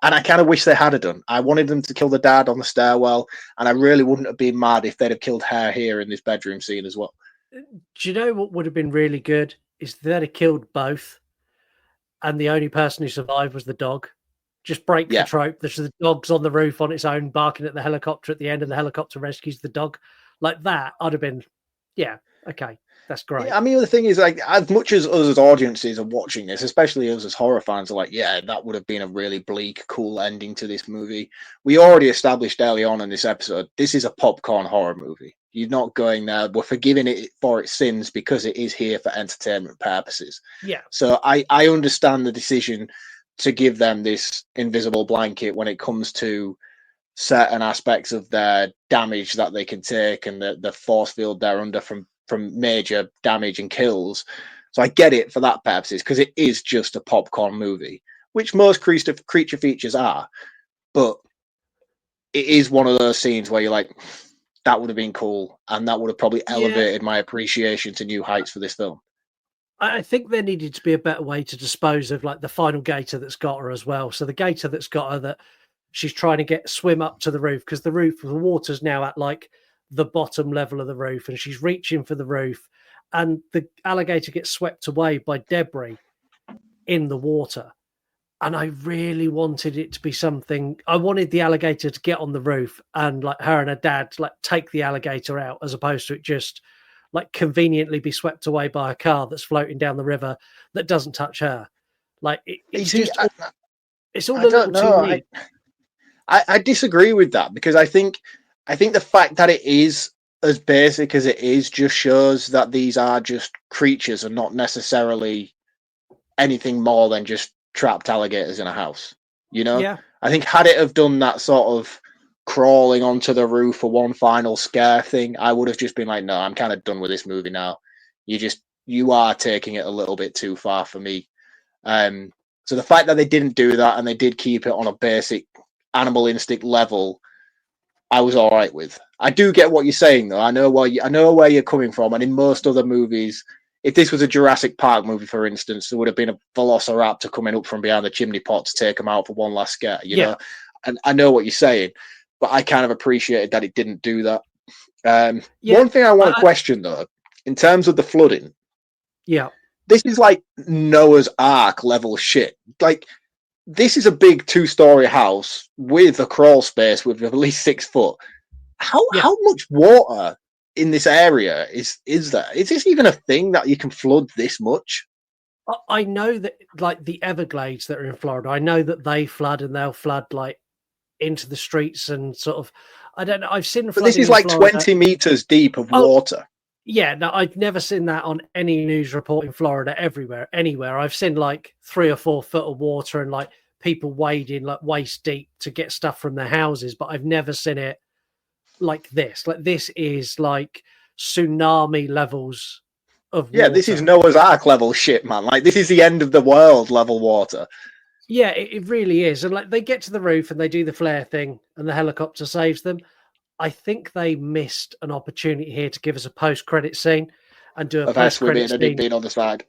And I kind of wish they had done. I wanted them to kill the dad on the stairwell, and I really wouldn't have been mad if they'd have killed her here in this bedroom scene as well. Do you know what would have been really good? Is they'd have killed both, and the only person who survived was the dog. Just break the trope. The dog's on the roof on its own, barking at the helicopter at the end, and the helicopter rescues the dog. Like that, I'd have been, okay, that's great. Yeah, I mean, the thing is, like, as much as us as audiences are watching this, especially us as horror fans, are like, yeah, that would have been a really bleak, cool ending to this movie. We already established early on in this episode, this is a popcorn horror movie. You're not going there. We're forgiving it for its sins because it is here for entertainment purposes. Yeah. So I understand the decision to give them this invisible blanket when it comes to certain aspects of their damage that they can take and the force field they're under from major damage and kills. So I get it for that purposes because it is just a popcorn movie, which most creature features are. But it is one of those scenes where you're like, that would have been cool, and that would have probably Yeah. elevated my appreciation to new heights for this film. I think there needed to be a better way to dispose of like the final gator that's got her as well. So the gator that's got her, that she's trying to swim up to the roof, because the water's now at like the bottom level of the roof, and she's reaching for the roof, and the alligator gets swept away by debris in the water. And I really wanted it to be something. I wanted the alligator to get on the roof and like her and her dad like take the alligator out, as opposed to it just like conveniently be swept away by a car that's floating down the river that doesn't touch her. Like it's all a little too neat. I disagree with that, because I think the fact that it is as basic as it is just shows that these are just creatures and not necessarily anything more than just trapped alligators in a house. Yeah. I think had it have done that sort of crawling onto the roof for one final scare thing, I would have just been like, no, I'm kind of done with this movie now. You are taking it a little bit too far for me. So the fact that they didn't do that and they did keep it on a basic animal instinct level, I was all right with. I do get what you're saying, though. I know where you're coming from. And in most other movies, if this was a Jurassic Park movie, for instance, there would have been a velociraptor coming up from behind the chimney pot to take them out for one last scare, you know? And I know what you're saying, but I kind of appreciated that it didn't do that. One thing I want to question, though, in terms of the flooding. Yeah. This is like Noah's Ark level shit. Like, this is a big 2-story house with a crawl space with at least 6 foot. How much water in this area is there? Is this even a thing that you can flood this much? I know that like the Everglades that are in Florida, I know that they flood, and they'll flood like into the streets and sort of, I don't know. I've seen, but this is like 20 meters deep of water. Yeah, no, I've never seen that on any news report in Florida, anywhere. I've seen like 3 or 4 foot of water and like people wading like waist deep to get stuff from their houses, but I've never seen it like this. Like, this is like tsunami levels of water. Yeah, this is Noah's Ark level shit, man. Like, this is the end of the world level water. Yeah, it really is. And like, they get to the roof and they do the flare thing and the helicopter saves them. I think they missed an opportunity here to give us a post-credit scene and do a post-credit scene. Being on the side.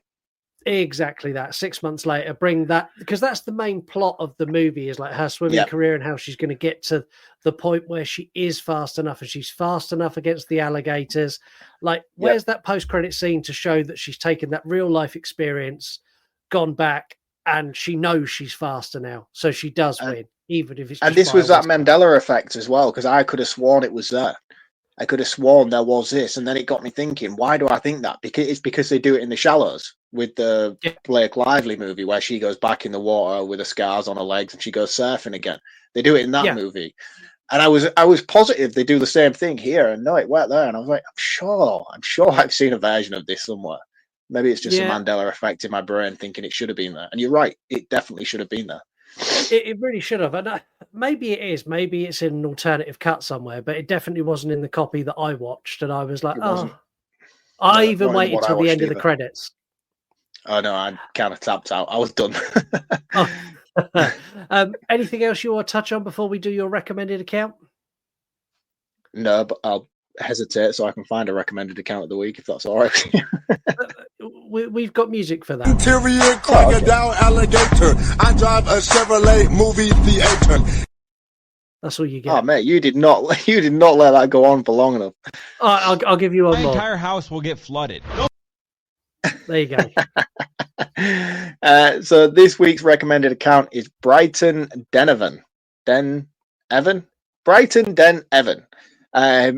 Exactly that. 6 months later, bring that, because that's the main plot of the movie, is like her swimming career and how she's going to get to the point where she is fast enough, and she's fast enough against the alligators. Like, where's that post-credit scene to show that she's taken that real life experience, gone back, and she knows she's faster now, so she does win, even if it's. And this was that Mandela effect as well, because I could have sworn it was there. I could have sworn there was this, and then it got me thinking, why do I think that? Because they do it in The Shallows with the Blake Lively movie, where she goes back in the water with the scars on her legs and she goes surfing again. They do it in that movie. And I was positive they do the same thing here, and no, it weren't there. And I was like, I'm sure I've seen a version of this somewhere. Maybe it's just a Mandela effect in my brain thinking it should have been there. And you're right, it definitely should have been there. It really should have. And maybe it is. Maybe it's in an alternative cut somewhere, but it definitely wasn't in the copy that I watched. And I was like, I even waited till the end of the credits. Oh, no, I kind of tapped out. I was done. Anything else you want to touch on before we do your recommended account? No, but I'll hesitate so I can find a recommended account of the week, if that's all right. We've got music for that. Interior crocodile alligator. I drive a Chevrolet movie theater. That's all you get. Oh, mate, you did not let that go on for long enough. I'll give you one more. My entire house will get flooded. There you go. So this week's recommended account is Brighton Den Evan. Brighton Den Evan.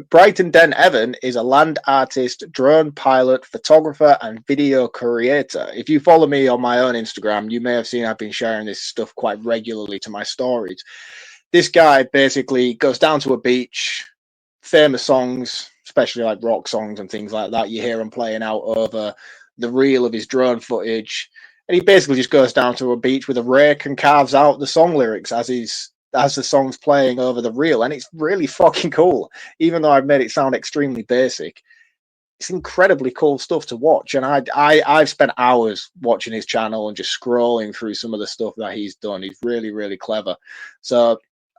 Brighton Den Evan is a land artist, drone pilot, photographer, and video creator. If you follow me on my own Instagram, you may have seen I've been sharing this stuff quite regularly to my stories. This guy basically goes down to a beach, famous songs, especially like rock songs and things like that. You hear him playing out over the reel of his drone footage. And he basically just goes down to a beach with a rake and carves out the song lyrics as the song's playing over the reel. And it's really fucking cool. Even though I've made it sound extremely basic, it's incredibly cool stuff to watch. And I've spent hours watching his channel and just scrolling through some of the stuff that he's done. He's really, really clever. So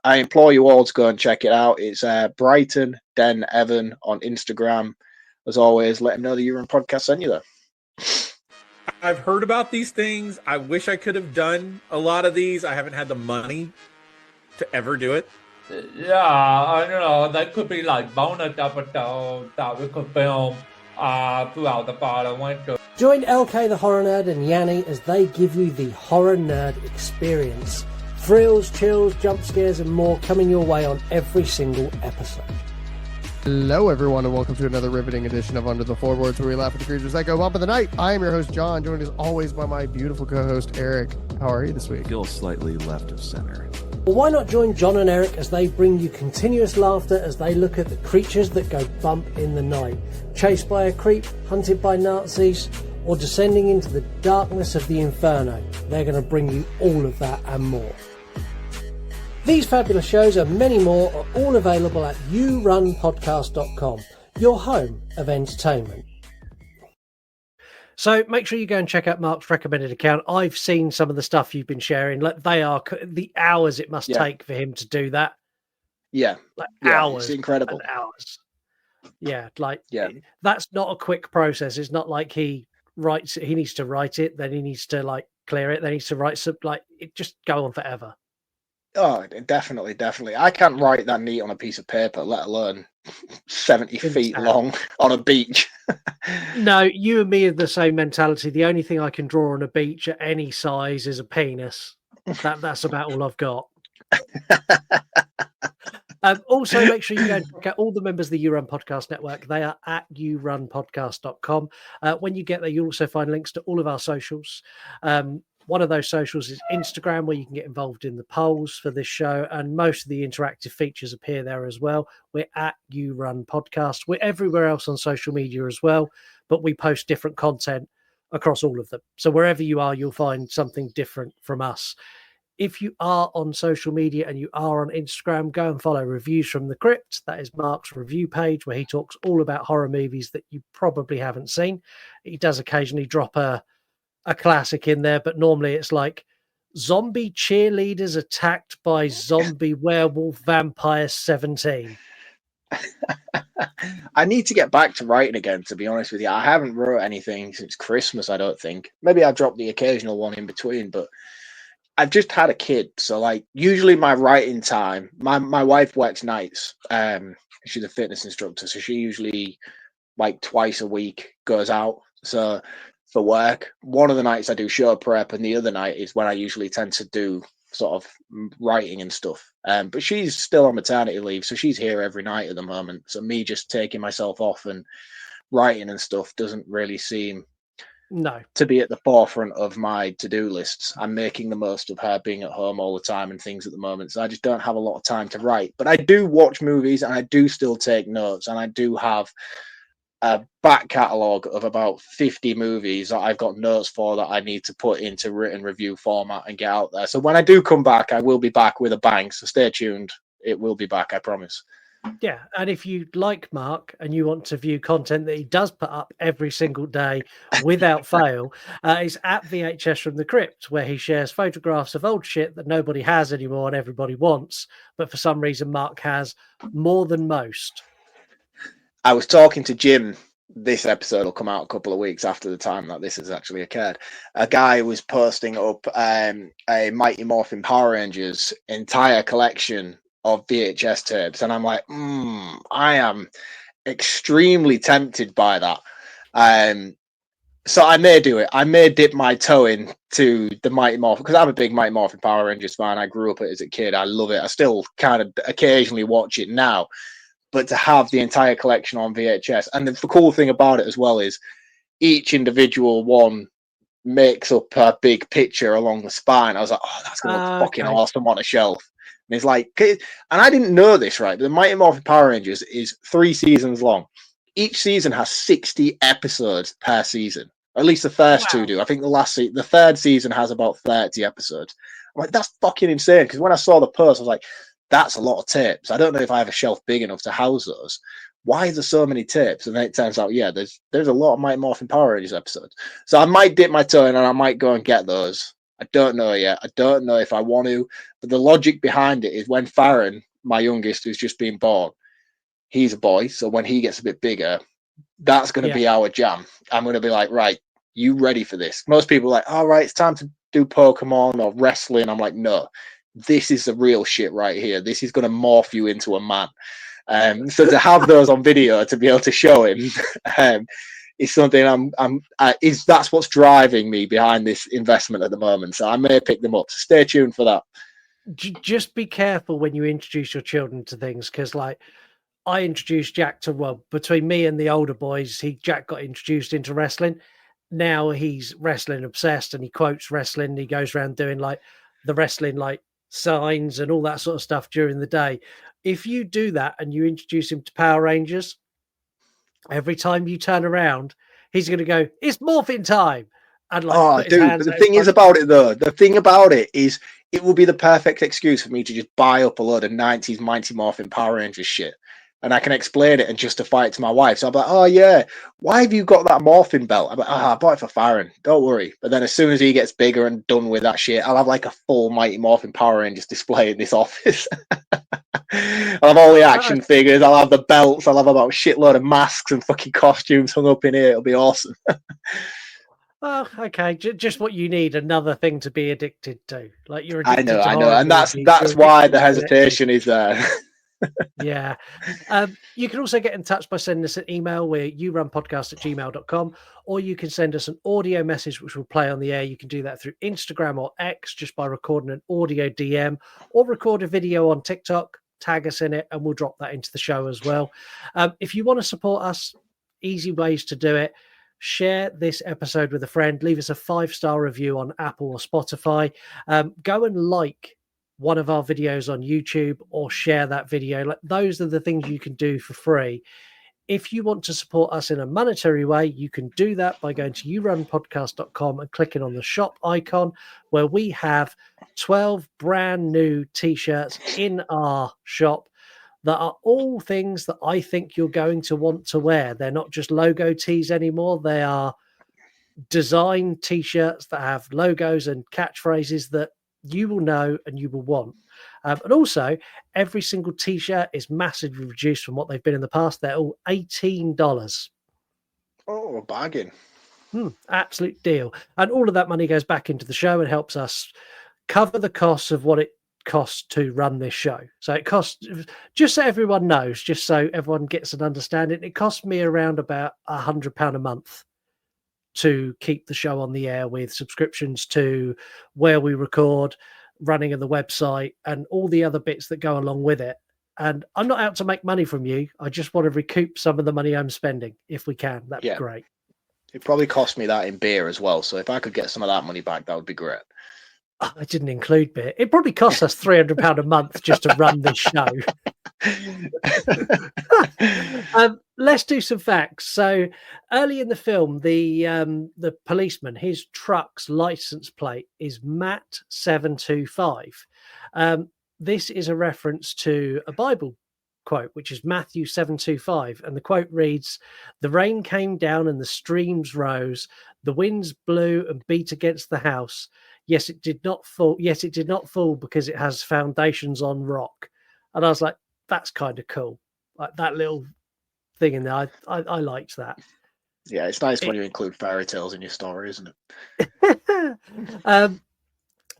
I implore you all to go and check it out. It's Brighton Den Evan on Instagram. As always, let him know the Urine Podcast sent you there. I've heard about these things. I wish I could have done a lot of these. I haven't had the money to ever do it. Yeah, I don't know. That could be like bonus episodes that we could film throughout the fall winter. Join LK the Horror Nerd and Yanni as they give you the Horror Nerd experience. Thrills, chills, jump scares and more coming your way on every single episode. Hello everyone and welcome to another riveting edition of Under the Floorboards, where we laugh at the creatures that go bump in the night. I am your host John, joined as always by my beautiful co-host Eric. How are you this week? Feel slightly left of center. Well, why not join John and Eric as they bring you continuous laughter as they look at the creatures that go bump in the night, chased by a creep, hunted by Nazis, or descending into the darkness of the inferno. They're going to bring you all of that and more. These fabulous shows and many more are all available at yourunpodcast.com, your home of entertainment. So make sure you go and check out Mark's recommended account. I've seen some of the stuff you've been sharing. Like, they are the hours it must take for him to do that. Yeah. Like hours. It's incredible. And hours. Yeah. That's not a quick process. It's not like he needs to write it, then he needs to clear it, then he needs to write some, it just go on forever. Oh, definitely. I can't write that neat on a piece of paper, let alone 70 feet long on a beach. No, you and me are the same mentality. The only thing I can draw on a beach at any size is a penis. That's about all I've got. Also, make sure you go and check out all the members of the You Run Podcast Network. They are at yourunpodcast.com. When you get there, you'll also find links to all of our socials. One of those socials is Instagram, where you can get involved in the polls for this show, and most of the interactive features appear there as well. We're at You Run Podcast. We're everywhere else on social media as well, but we post different content across all of them. So wherever you are, you'll find something different from us. If you are on social media and you are on Instagram, go and follow Reviews from the Crypt. That is Mark's review page, where he talks all about horror movies that you probably haven't seen. He does occasionally drop a classic in there, but normally it's like zombie cheerleaders attacked by zombie werewolf vampire 17. I need to get back to writing again, to be honest with you. I haven't wrote anything since Christmas, I don't think. Maybe I dropped the occasional one in between, but I've just had a kid. So usually my writing time, my wife works nights. She's a fitness instructor, so she usually twice a week goes out. So for work, one of the nights I do show prep, and the other night is when I usually tend to do sort of writing and stuff. But she's still on maternity leave, so she's here every night at the moment. So me just taking myself off and writing and stuff doesn't really seem to be at the forefront of my to-do lists. I'm making the most of her being at home all the time and things at the moment, so I just don't have a lot of time to write. But I do watch movies, and I do still take notes, and I do have a back catalogue of about 50 movies that I've got notes for that I need to put into written review format and get out there. So when I do come back, I will be back with a bang. So stay tuned. It will be back, I promise. Yeah, and if you like Mark and you want to view content that he does put up every single day without fail, it's at VHS from the Crypt, where he shares photographs of old shit that nobody has anymore and everybody wants, but for some reason Mark has more than most. I was talking to Jim. This episode will come out a couple of weeks after the time that this has actually occurred. A guy was posting up a Mighty Morphin Power Rangers entire collection of VHS tapes, and I'm like, I am extremely tempted by that. So I may do it. I may dip my toe into the Mighty Morphin, because I'm a big Mighty Morphin Power Rangers fan. I grew up it as a kid. I love it. I still kind of occasionally watch it now. But to have the entire collection on VHS, and the cool thing about it as well is each individual one makes up a big picture along the spine. I was like, oh, that's going to look fucking awesome on a shelf. And it's like, and I didn't know this, right? But the Mighty Morphin Power Rangers is 3 seasons long. Each season has 60 episodes per season. Or at least the first two do. I think the third season has about 30 episodes. I'm like, that's fucking insane. Because when I saw the post, I was like, that's a lot of tapes. I don't know if I have a shelf big enough to house those. Why is there so many tapes? And then it turns out, yeah, there's a lot of Mighty Morphin Power Rangers episodes. So I might dip my toe in and I might go and get those. I don't know yet. I don't know if I want to. But the logic behind it is when Farron, my youngest, who's just been born, he's a boy. So when he gets a bit bigger, that's going to be our jam. I'm going to be like, right, you ready for this? Most people are like, all right, it's time to do Pokemon or wrestling. I'm like, no, this is the real shit right here. This is going to morph you into a man. So to have those on video to be able to show him is something that's what's driving me behind this investment at the moment. So I may pick them up. So stay tuned for that. Just be careful when you introduce your children to things, because like I introduced Jack to, well, between me and the older boys, Jack got introduced into wrestling. Now he's wrestling obsessed and he quotes wrestling. He goes around doing like the wrestling like signs and all that sort of stuff during the day. If you do that and you introduce him to Power Rangers, every time you turn around, he's going to go, "It's morphin' time." And like, dude, the thing is about it though, the thing about it is it will be the perfect excuse for me to just buy up a load of 90s Mighty Morphin Power Rangers shit. And I can explain it and justify it to my wife. So I'm like, oh yeah, why have you got that morphing belt? I'm like, I bought it for Farron. Don't worry. But then as soon as he gets bigger and done with that shit, I'll have like a full Mighty Morphin Power Rangers display in this office. I'll have all the action figures. I'll have the belts. I'll have about a shitload of masks and fucking costumes hung up in here. It'll be awesome. Oh, okay. Just what you need, another thing to be addicted to. Like you're addicted I know. horror And that's movies, why the hesitation is there. Yeah. You can also get in touch by sending us an email. We're yourunpodcast@gmail.com, or you can send us an audio message which will play on the air. You can do that through Instagram or X just by recording an audio DM, or record a video on TikTok, tag us in it, and we'll drop that into the show as well. If you want to support us, easy ways to do it. Share this episode with a friend. Leave us a 5-star review on Apple or Spotify. Go and like one of our videos on YouTube or share that video. Like, those are the things you can do for free. If you want to support us in a monetary way, you can do that by going to yourunpodcast.com and clicking on the shop icon, where we have 12 brand new t-shirts in our shop that are all things that I think you're going to want to wear. They're not just logo tees anymore. They are design t-shirts that have logos and catchphrases that you will know and you will want. And also, every single t-shirt is massively reduced from what they've been in the past. They're all $18. Oh, bargain. Absolute deal. And all of that money goes back into the show and helps us cover the costs of what it costs to run this show. So it costs, just so everyone knows, just so everyone gets an understanding, it costs me around about £100 a month to keep the show on the air, with subscriptions to where we record, running of the website, and all the other bits that go along with it. And I'm not out to make money from you. I just want to recoup some of the money I'm spending. If we can, that'd be great. It probably cost me that in beer as well. So if I could get some of that money back, that would be great. I didn't include beer. It probably costs us £300 a month just to run this show. Let's do some facts. So early in the film, the policeman, his truck's license plate is Matt 725. This is a reference to a Bible quote, which is Matthew 725, and the quote reads, "The rain came down and the streams rose, the winds blew and beat against the house. Yes, it did not fall. Yes, it did not fall because it has foundations on rock." And I was like, that's kind of cool. Like that little thing in there. I liked that. Yeah, it's nice when you include fairy tales in your story, isn't it?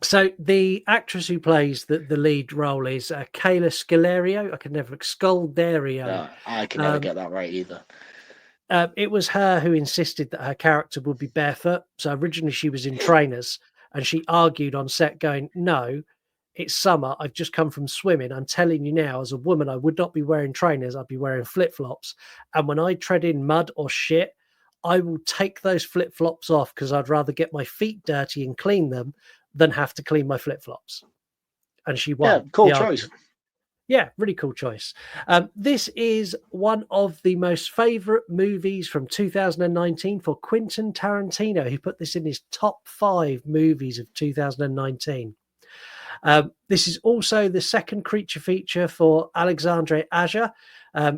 So the actress who plays the lead role is Kayla Scalerio. I can never Scolderio. Yeah, I can never get that right either. It was her who insisted that her character would be barefoot. So originally she was in trainers, and she argued on set going, "No, it's summer. I've just come from swimming. I'm telling you now, as a woman, I would not be wearing trainers. I'd be wearing flip-flops. And when I tread in mud or shit, I will take those flip-flops off because I'd rather get my feet dirty and clean them than have to clean my flip-flops." And she won. Yeah, cool choice. Yeah, really cool choice. This is one of the most favorite movies from 2019 for Quentin Tarantino, who put this in his top 5 movies of 2019. This is also the second creature feature for Alexandre Aja.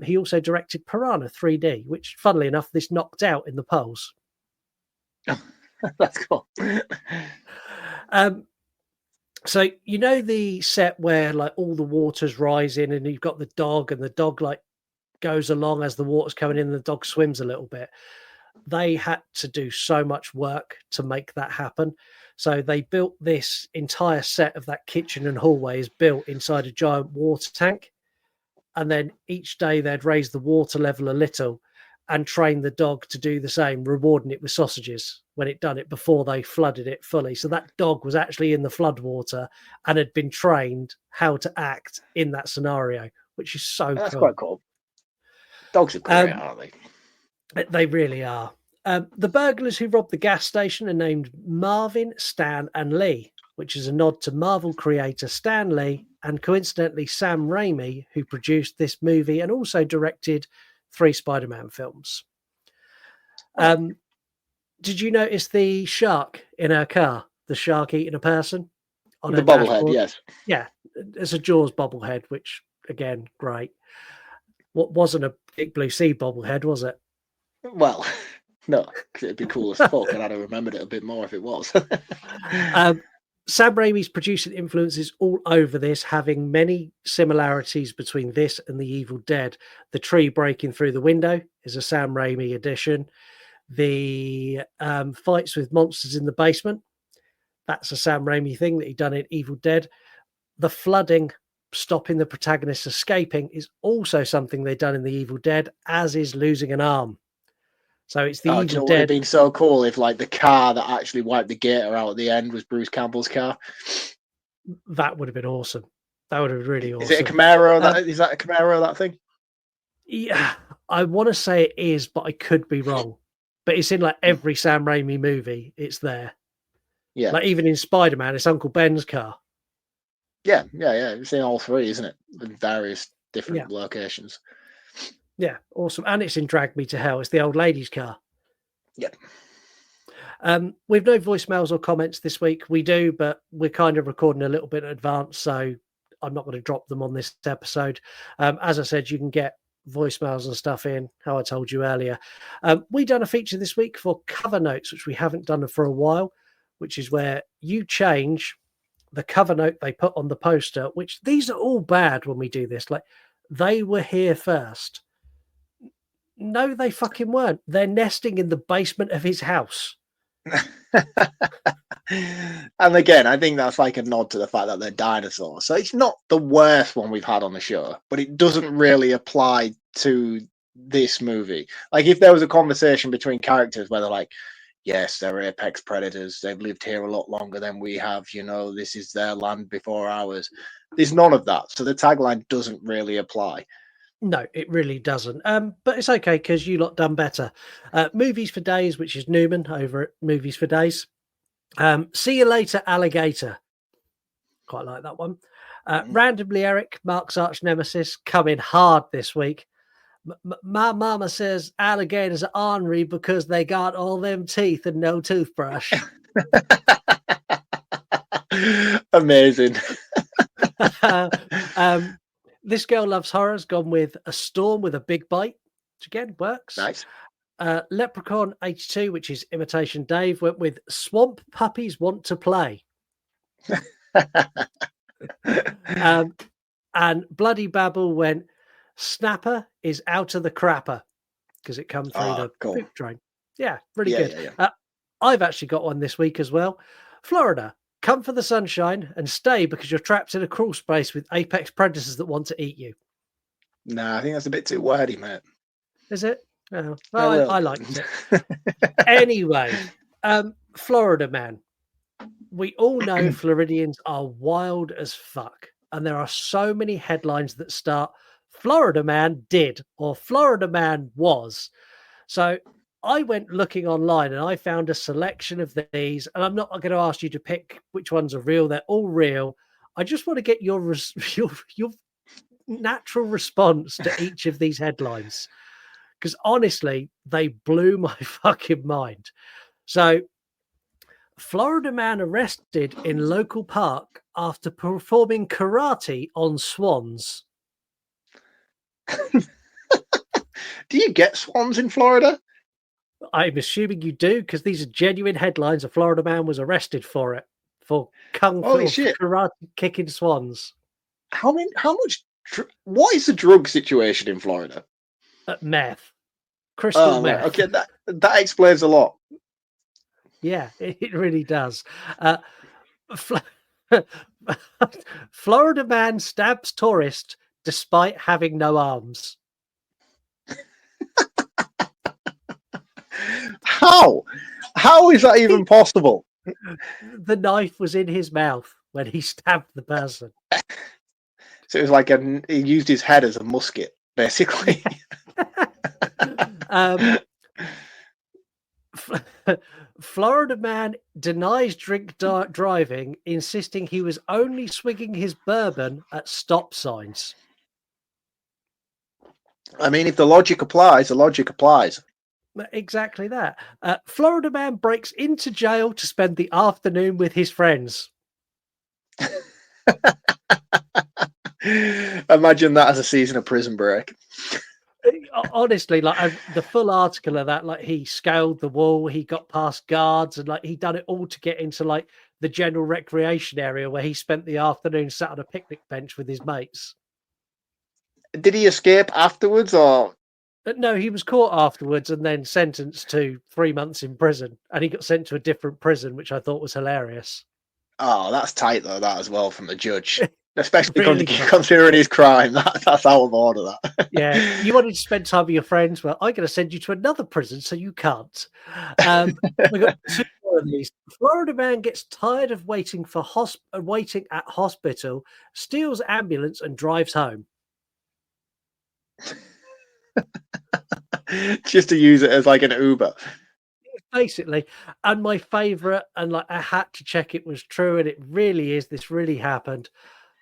He also directed Piranha 3D, which, funnily enough, this knocked out in the polls. That's cool. So you know the set where like all the water's rising and you've got the dog and the dog like goes along as the water's coming in and the dog swims a little bit. They had to do so much work to make that happen. So they built this entire set of that kitchen and hallway is built inside a giant water tank. And then each day they'd raise the water level a little and train the dog to do the same, rewarding it with sausages when it done it before they flooded it fully. So that dog was actually in the floodwater and had been trained how to act in that scenario, which is so That's cool. quite cool. Dogs are great, aren't they? They really are. The burglars who robbed the gas station are named Marvin, Stan, and Lee, which is a nod to Marvel creator Stan Lee and coincidentally Sam Raimi, who produced this movie and also directed 3 Spider-Man films. Did you notice the shark in her car? The shark eating a person? On The bobblehead, yes. Yeah, it's a Jaws bobblehead, which, again, great. What wasn't a Big Blue Sea bobblehead, was it? Well, no, because it'd be cool as fuck, and I'd have remembered it a bit more if it was. Sam Raimi's producing influences all over this, having many similarities between this and The Evil Dead. The tree breaking through the window is a Sam Raimi addition. The fights with monsters in the basement, that's a Sam Raimi thing that he'd done in Evil Dead. The flooding, stopping the protagonist escaping, is also something they've done in The Evil Dead, as is losing an arm. So it's the Evil Dead. It would Dead. have been so cool if, like, the car that actually wiped the gator out at the end was Bruce Campbell's car. That would have been awesome. That would have been really awesome. Is it a Camaro? Is that a Camaro? That thing? Yeah, I want to say it is, but I could be wrong. But it's in like every Sam Raimi movie. It's there. Yeah. Like even in Spider-Man, it's Uncle Ben's car. Yeah. It's in all 3, isn't it? In various different locations. Yeah, awesome. And it's in Drag Me to Hell. It's the old lady's car. Yep. We've no voicemails or comments this week. We do, but we're kind of recording a little bit in advance, so I'm not going to drop them on this episode. As I said, you can get voicemails and stuff in, how I told you earlier. We've done a feature this week for cover notes, which we haven't done for a while, which is where you change the cover note they put on the poster, which these are all bad when we do this. Like, they were here first. No, they fucking weren't. They're nesting in the basement of his house. And again, I think that's like a nod to the fact that they're dinosaurs. So it's not the worst one we've had on the show, but it doesn't really apply to this movie. Like, if there was a conversation between characters where they're like, yes, they're apex predators, they've lived here a lot longer than we have, you know, this is their land before ours. There's none of that. So the tagline doesn't really apply. No, it really doesn't. But it's okay because you lot done better. Movies for Days, which is Newman over at Movies for Days. See you later, Alligator. Quite like that one. Randomly, Eric, Mark's arch nemesis, coming hard this week. My mama says alligators are ornery because they got all them teeth and no toothbrush. Amazing. This Girl Loves Horror's gone with A Storm with a Big Bite, which again works. Nice. Leprechaun 82, which is Imitation Dave, went with Swamp Puppies Want to Play. And Bloody Babble went Snapper is out of the crapper because it comes through the poop drain. Yeah, really good. Yeah. I've actually got one this week as well. Florida, come for the sunshine and stay because you're trapped in a crawl space with apex predators that want to eat you. Nah, I think that's a bit too wordy, mate. Is it? Oh, well, I liked it. Anyway, Florida Man. We all know Floridians are wild as fuck. And there are so many headlines that start, Florida Man did, or Florida Man was. So I went looking online and I found a selection of these. And I'm not going to ask you to pick which ones are real. They're all real. I just want to get your natural response to each of these headlines. Because honestly, they blew my fucking mind. So, Florida man arrested in local park after performing karate on swans. Do you get swans in Florida? I'm assuming you do, because these are genuine headlines. A Florida man was arrested for it. for kung Holy fu shit. karate kicking swans. How much? What is the drug situation in Florida? Meth, crystal Oh, meth. right. Okay, that explains a lot. Yeah, it really does. Florida man stabs tourist despite having no arms. How? How is that even possible? The knife was in his mouth when he stabbed the person. So it was like he used his head as a musket, basically. Florida man denies drink driving, insisting he was only swigging his bourbon at stop signs. I mean, if the logic applies, the logic applies. Exactly that. Florida man breaks into jail to spend the afternoon with his friends. Imagine that as a season of Prison Break. Honestly, like the full article of that, like he scaled the wall, he got past guards, and like he done it all to get into like the general recreation area where he spent the afternoon sat on a picnic bench with his mates. Did he escape afterwards, or? No, he was caught afterwards and then sentenced to 3 months in prison, and he got sent to a different prison, which I thought was hilarious. Oh, that's tight though. That as well from the judge, especially Really considering his crime. That's out of order. That. Yeah, you wanted to spend time with your friends. Well, I'm going to send you to another prison, so you can't. We've got 2 more of these. Florida man gets tired of waiting for waiting at hospital, steals ambulance, and drives home. Just to use it as like an Uber. Basically, and my favorite, and like I had to check it was true, and it really is. This really happened.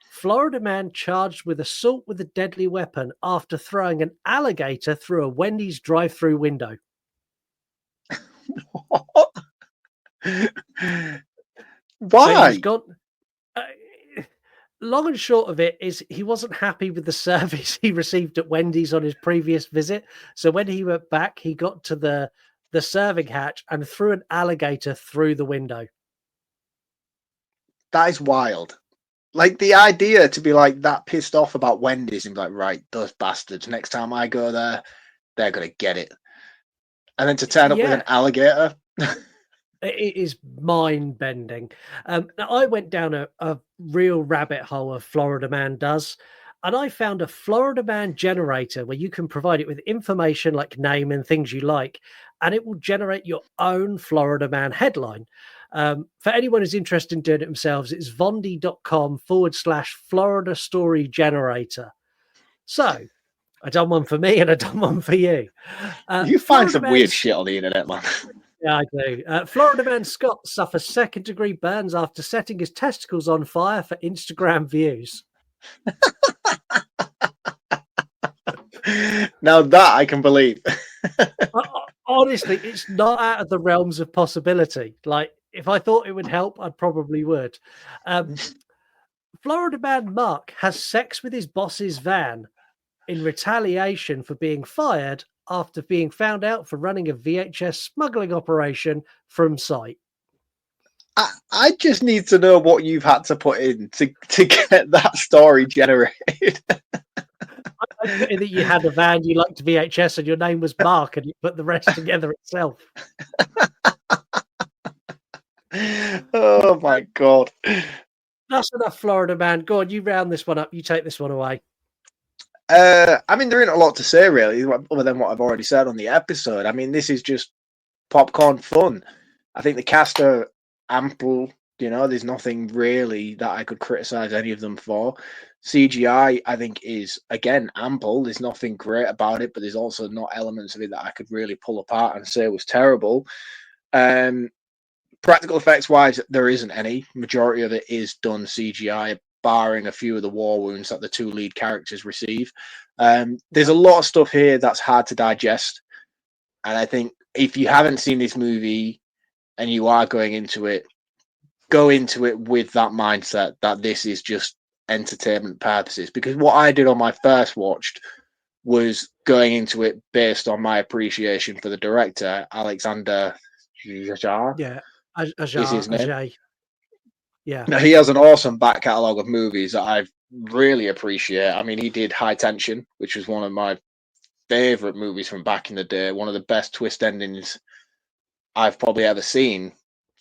Florida man charged with assault with a deadly weapon after throwing an alligator through a Wendy's drive-through window. Why? So long and short of it is he wasn't happy with the service he received at Wendy's on his previous visit. So when he went back, he got to the serving hatch and threw an alligator through the window. That is wild. Like the idea to be like that pissed off about Wendy's and be like, right, those bastards, next time I go there, they're going to get it. And then to turn up with an alligator. It is mind-bending. Now, I went down a real rabbit hole of Florida Man does, and I found a Florida Man generator where you can provide it with information like name and things you like, and it will generate your own Florida Man headline. For anyone who's interested in doing it themselves, it's vondi.com/Florida Story Generator. So I done one for me and I done one for you. You find some weird shit on the internet, man. Yeah, I do. Florida man Scott suffers second-degree burns after setting his testicles on fire for Instagram views. Now that I can believe. Honestly, it's not out of the realms of possibility. Like, if I thought it would help, I probably would. Florida man Mark has sex with his boss's van in retaliation for being fired after being found out for running a VHS smuggling operation from site. I just need to know what you've had to put in to get that story generated. I put in that you had a van, you liked VHS, and your name was Mark, and you put the rest together itself. Oh my God. That's enough, Florida man. Go on, you round this one up. You take this one away. I mean, there ain't a lot to say, really, other than what I've already said on the episode. I mean, this is just popcorn fun. I think the cast are ample. You know, there's nothing really that I could criticize any of them for. CGI, I think, is, again, ample. There's nothing great about it, but there's also not elements of it that I could really pull apart and say was terrible. Practical effects-wise, there isn't any. Majority of it is done CGI, barring a few of the war wounds that the 2 lead characters receive. There's a lot of stuff here that's hard to digest. And I think if you haven't seen this movie and you are going into it, go into it with that mindset that this is just entertainment purposes. Because what I did on my first watch was going into it based on my appreciation for the director, Alexander Ajar. Yeah, is his name. Ajay. Yeah. Now, he has an awesome back catalogue of movies that I really appreciate. I mean, he did High Tension, which was one of my favorite movies from back in the day. One of the best twist endings I've probably ever seen.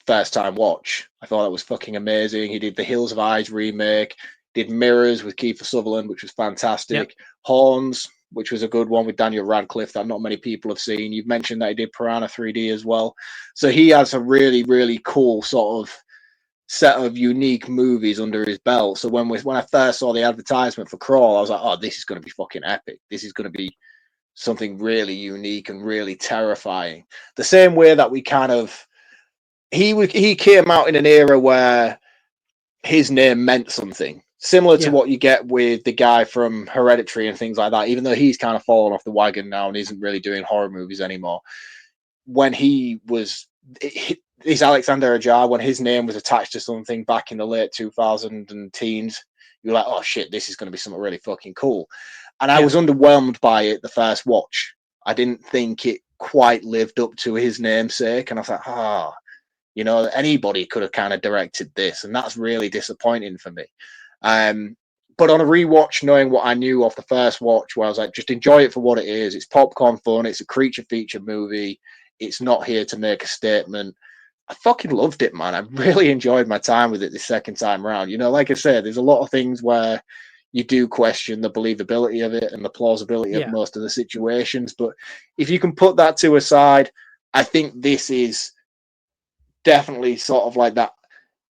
First time watch. I thought that was fucking amazing. He did the Hills of Eyes remake, did Mirrors with Kiefer Sutherland, which was fantastic. Yep. Horns, which was a good one with Daniel Radcliffe that not many people have seen. You've mentioned that he did Piranha 3D as well. So he has a really, really cool sort of set of unique movies under his belt. So when I first saw the advertisement for Crawl, I was like, oh, this is going to be fucking epic. This is going to be something really unique and really terrifying. The same way that we kind of he came out in an era where his name meant something. Similar to what you get with the guy from Hereditary and things like that, even though he's kind of fallen off the wagon now and isn't really doing horror movies anymore. When he was, he's Alexander Ajar, when his name was attached to something back in the late 2000s and teens, you're like, oh shit, this is going to be something really fucking cool. And I was underwhelmed by it the first watch. I didn't think it quite lived up to his namesake. And I was like, you know, anybody could have kind of directed this. And that's really disappointing for me. But on a rewatch, knowing what I knew off the first watch, where I was like, just enjoy it for what it is. It's popcorn fun. It's a creature feature movie. It's not here to make a statement. I fucking loved it, man. I really enjoyed my time with it the second time around. You know, like I said, there's a lot of things where you do question the believability of it and the plausibility of most of the situations. But if you can put that to a side, I think this is definitely sort of like that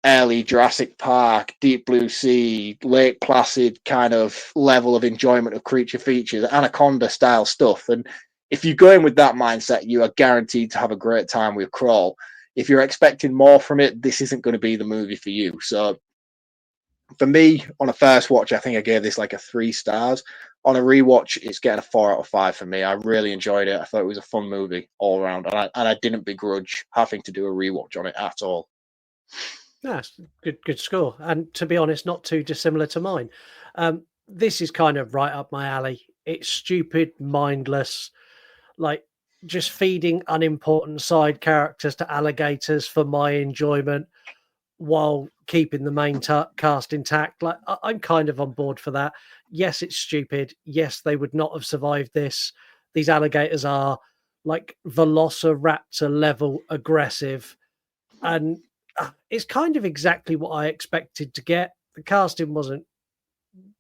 early Jurassic Park, Deep Blue Sea, Lake Placid kind of level of enjoyment of creature features, Anaconda style stuff. And if you go in with that mindset, you are guaranteed to have a great time with Crawl. If you're expecting more from it, this isn't going to be the movie for you. So for me, on a first watch, I think I gave this like a 3 stars. On a rewatch, it's getting a 4 out of 5 for me. I really enjoyed it. I thought it was a fun movie all around, and I didn't begrudge having to do a rewatch on it at all. That's good score. And to be honest, not too dissimilar to mine. This is kind of right up my alley. It's stupid, mindless, like just feeding unimportant side characters to alligators for my enjoyment while keeping the main cast intact. Like I'm kind of on board for that. Yes, it's stupid. Yes, they would not have survived this. These alligators are like velociraptor level aggressive, and it's kind of exactly what I expected to get. The casting wasn't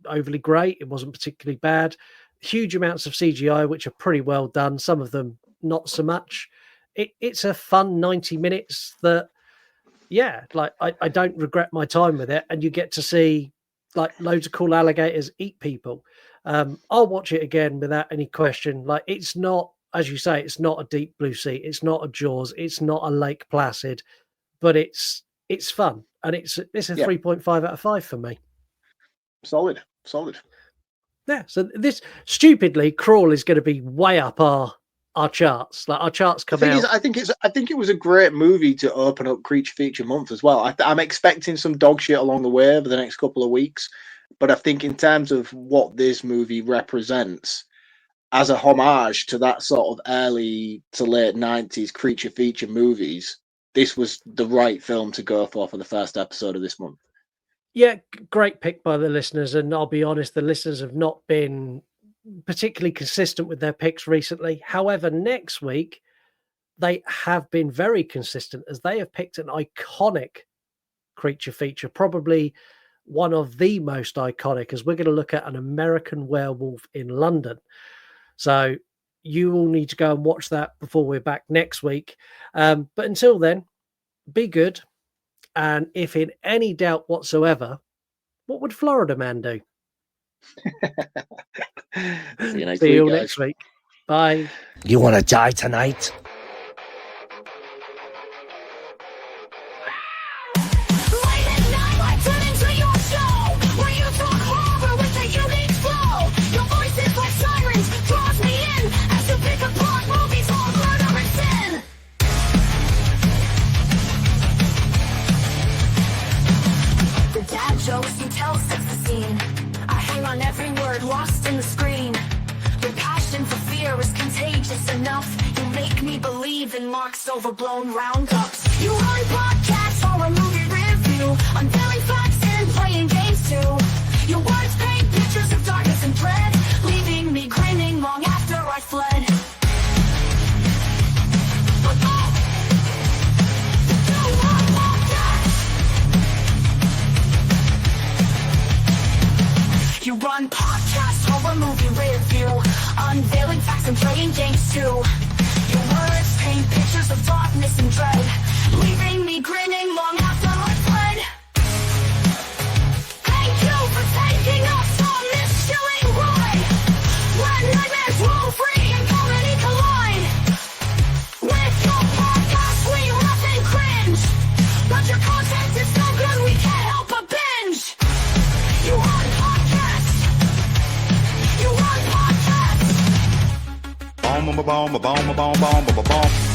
overly great. It wasn't particularly bad. Huge amounts of CGI, which are pretty well done. Some of them not so much. It's a fun 90 minutes that, like I don't regret my time with it. And you get to see like loads of cool alligators eat people. I'll watch it again without any question. Like it's not, as you say, it's not a Deep Blue Sea. It's not a Jaws. It's not a Lake Placid. But it's fun, and it's a 3.5 out of 5 for me. Solid. Yeah. So this stupidly, Crawl is going to be way up our charts. Like our charts come out. I think it was a great movie to open up Creature Feature Month as well. I'm expecting some dog shit along the way over the next couple of weeks, but I think in terms of what this movie represents as a homage to that sort of early to late 90s creature feature movies, this was the right film to go for the first episode of this month. Yeah, great pick by the listeners. And I'll be honest, the listeners have not been particularly consistent with their picks recently. However, next week, they have been very consistent as they have picked an iconic creature feature, probably one of the most iconic, as we're going to look at an American Werewolf in London. So you all need to go and watch that before we're back next week. But until then, be good. And if in any doubt whatsoever, what would Florida Man do? See you next week. Bye. You want to die tonight? Jokes you tell sets the scene. I hang on every word lost in the screen. Your passion for fear is contagious enough. You make me believe in Mark's overblown roundups. You run podcasts for a movie review. I'm very and playing games too. Your words paint pictures of darkness and dread, leaving me grinning long after I fled. Thank you for taking us on this chilling ride, when nightmares roll free and comedy collide. With your podcast we laugh and cringe, but your content is so good we can't help but binge. You want podcasts? You want podcasts? Boom, boom, boom, boom, boom, boom, boom, boom, boom.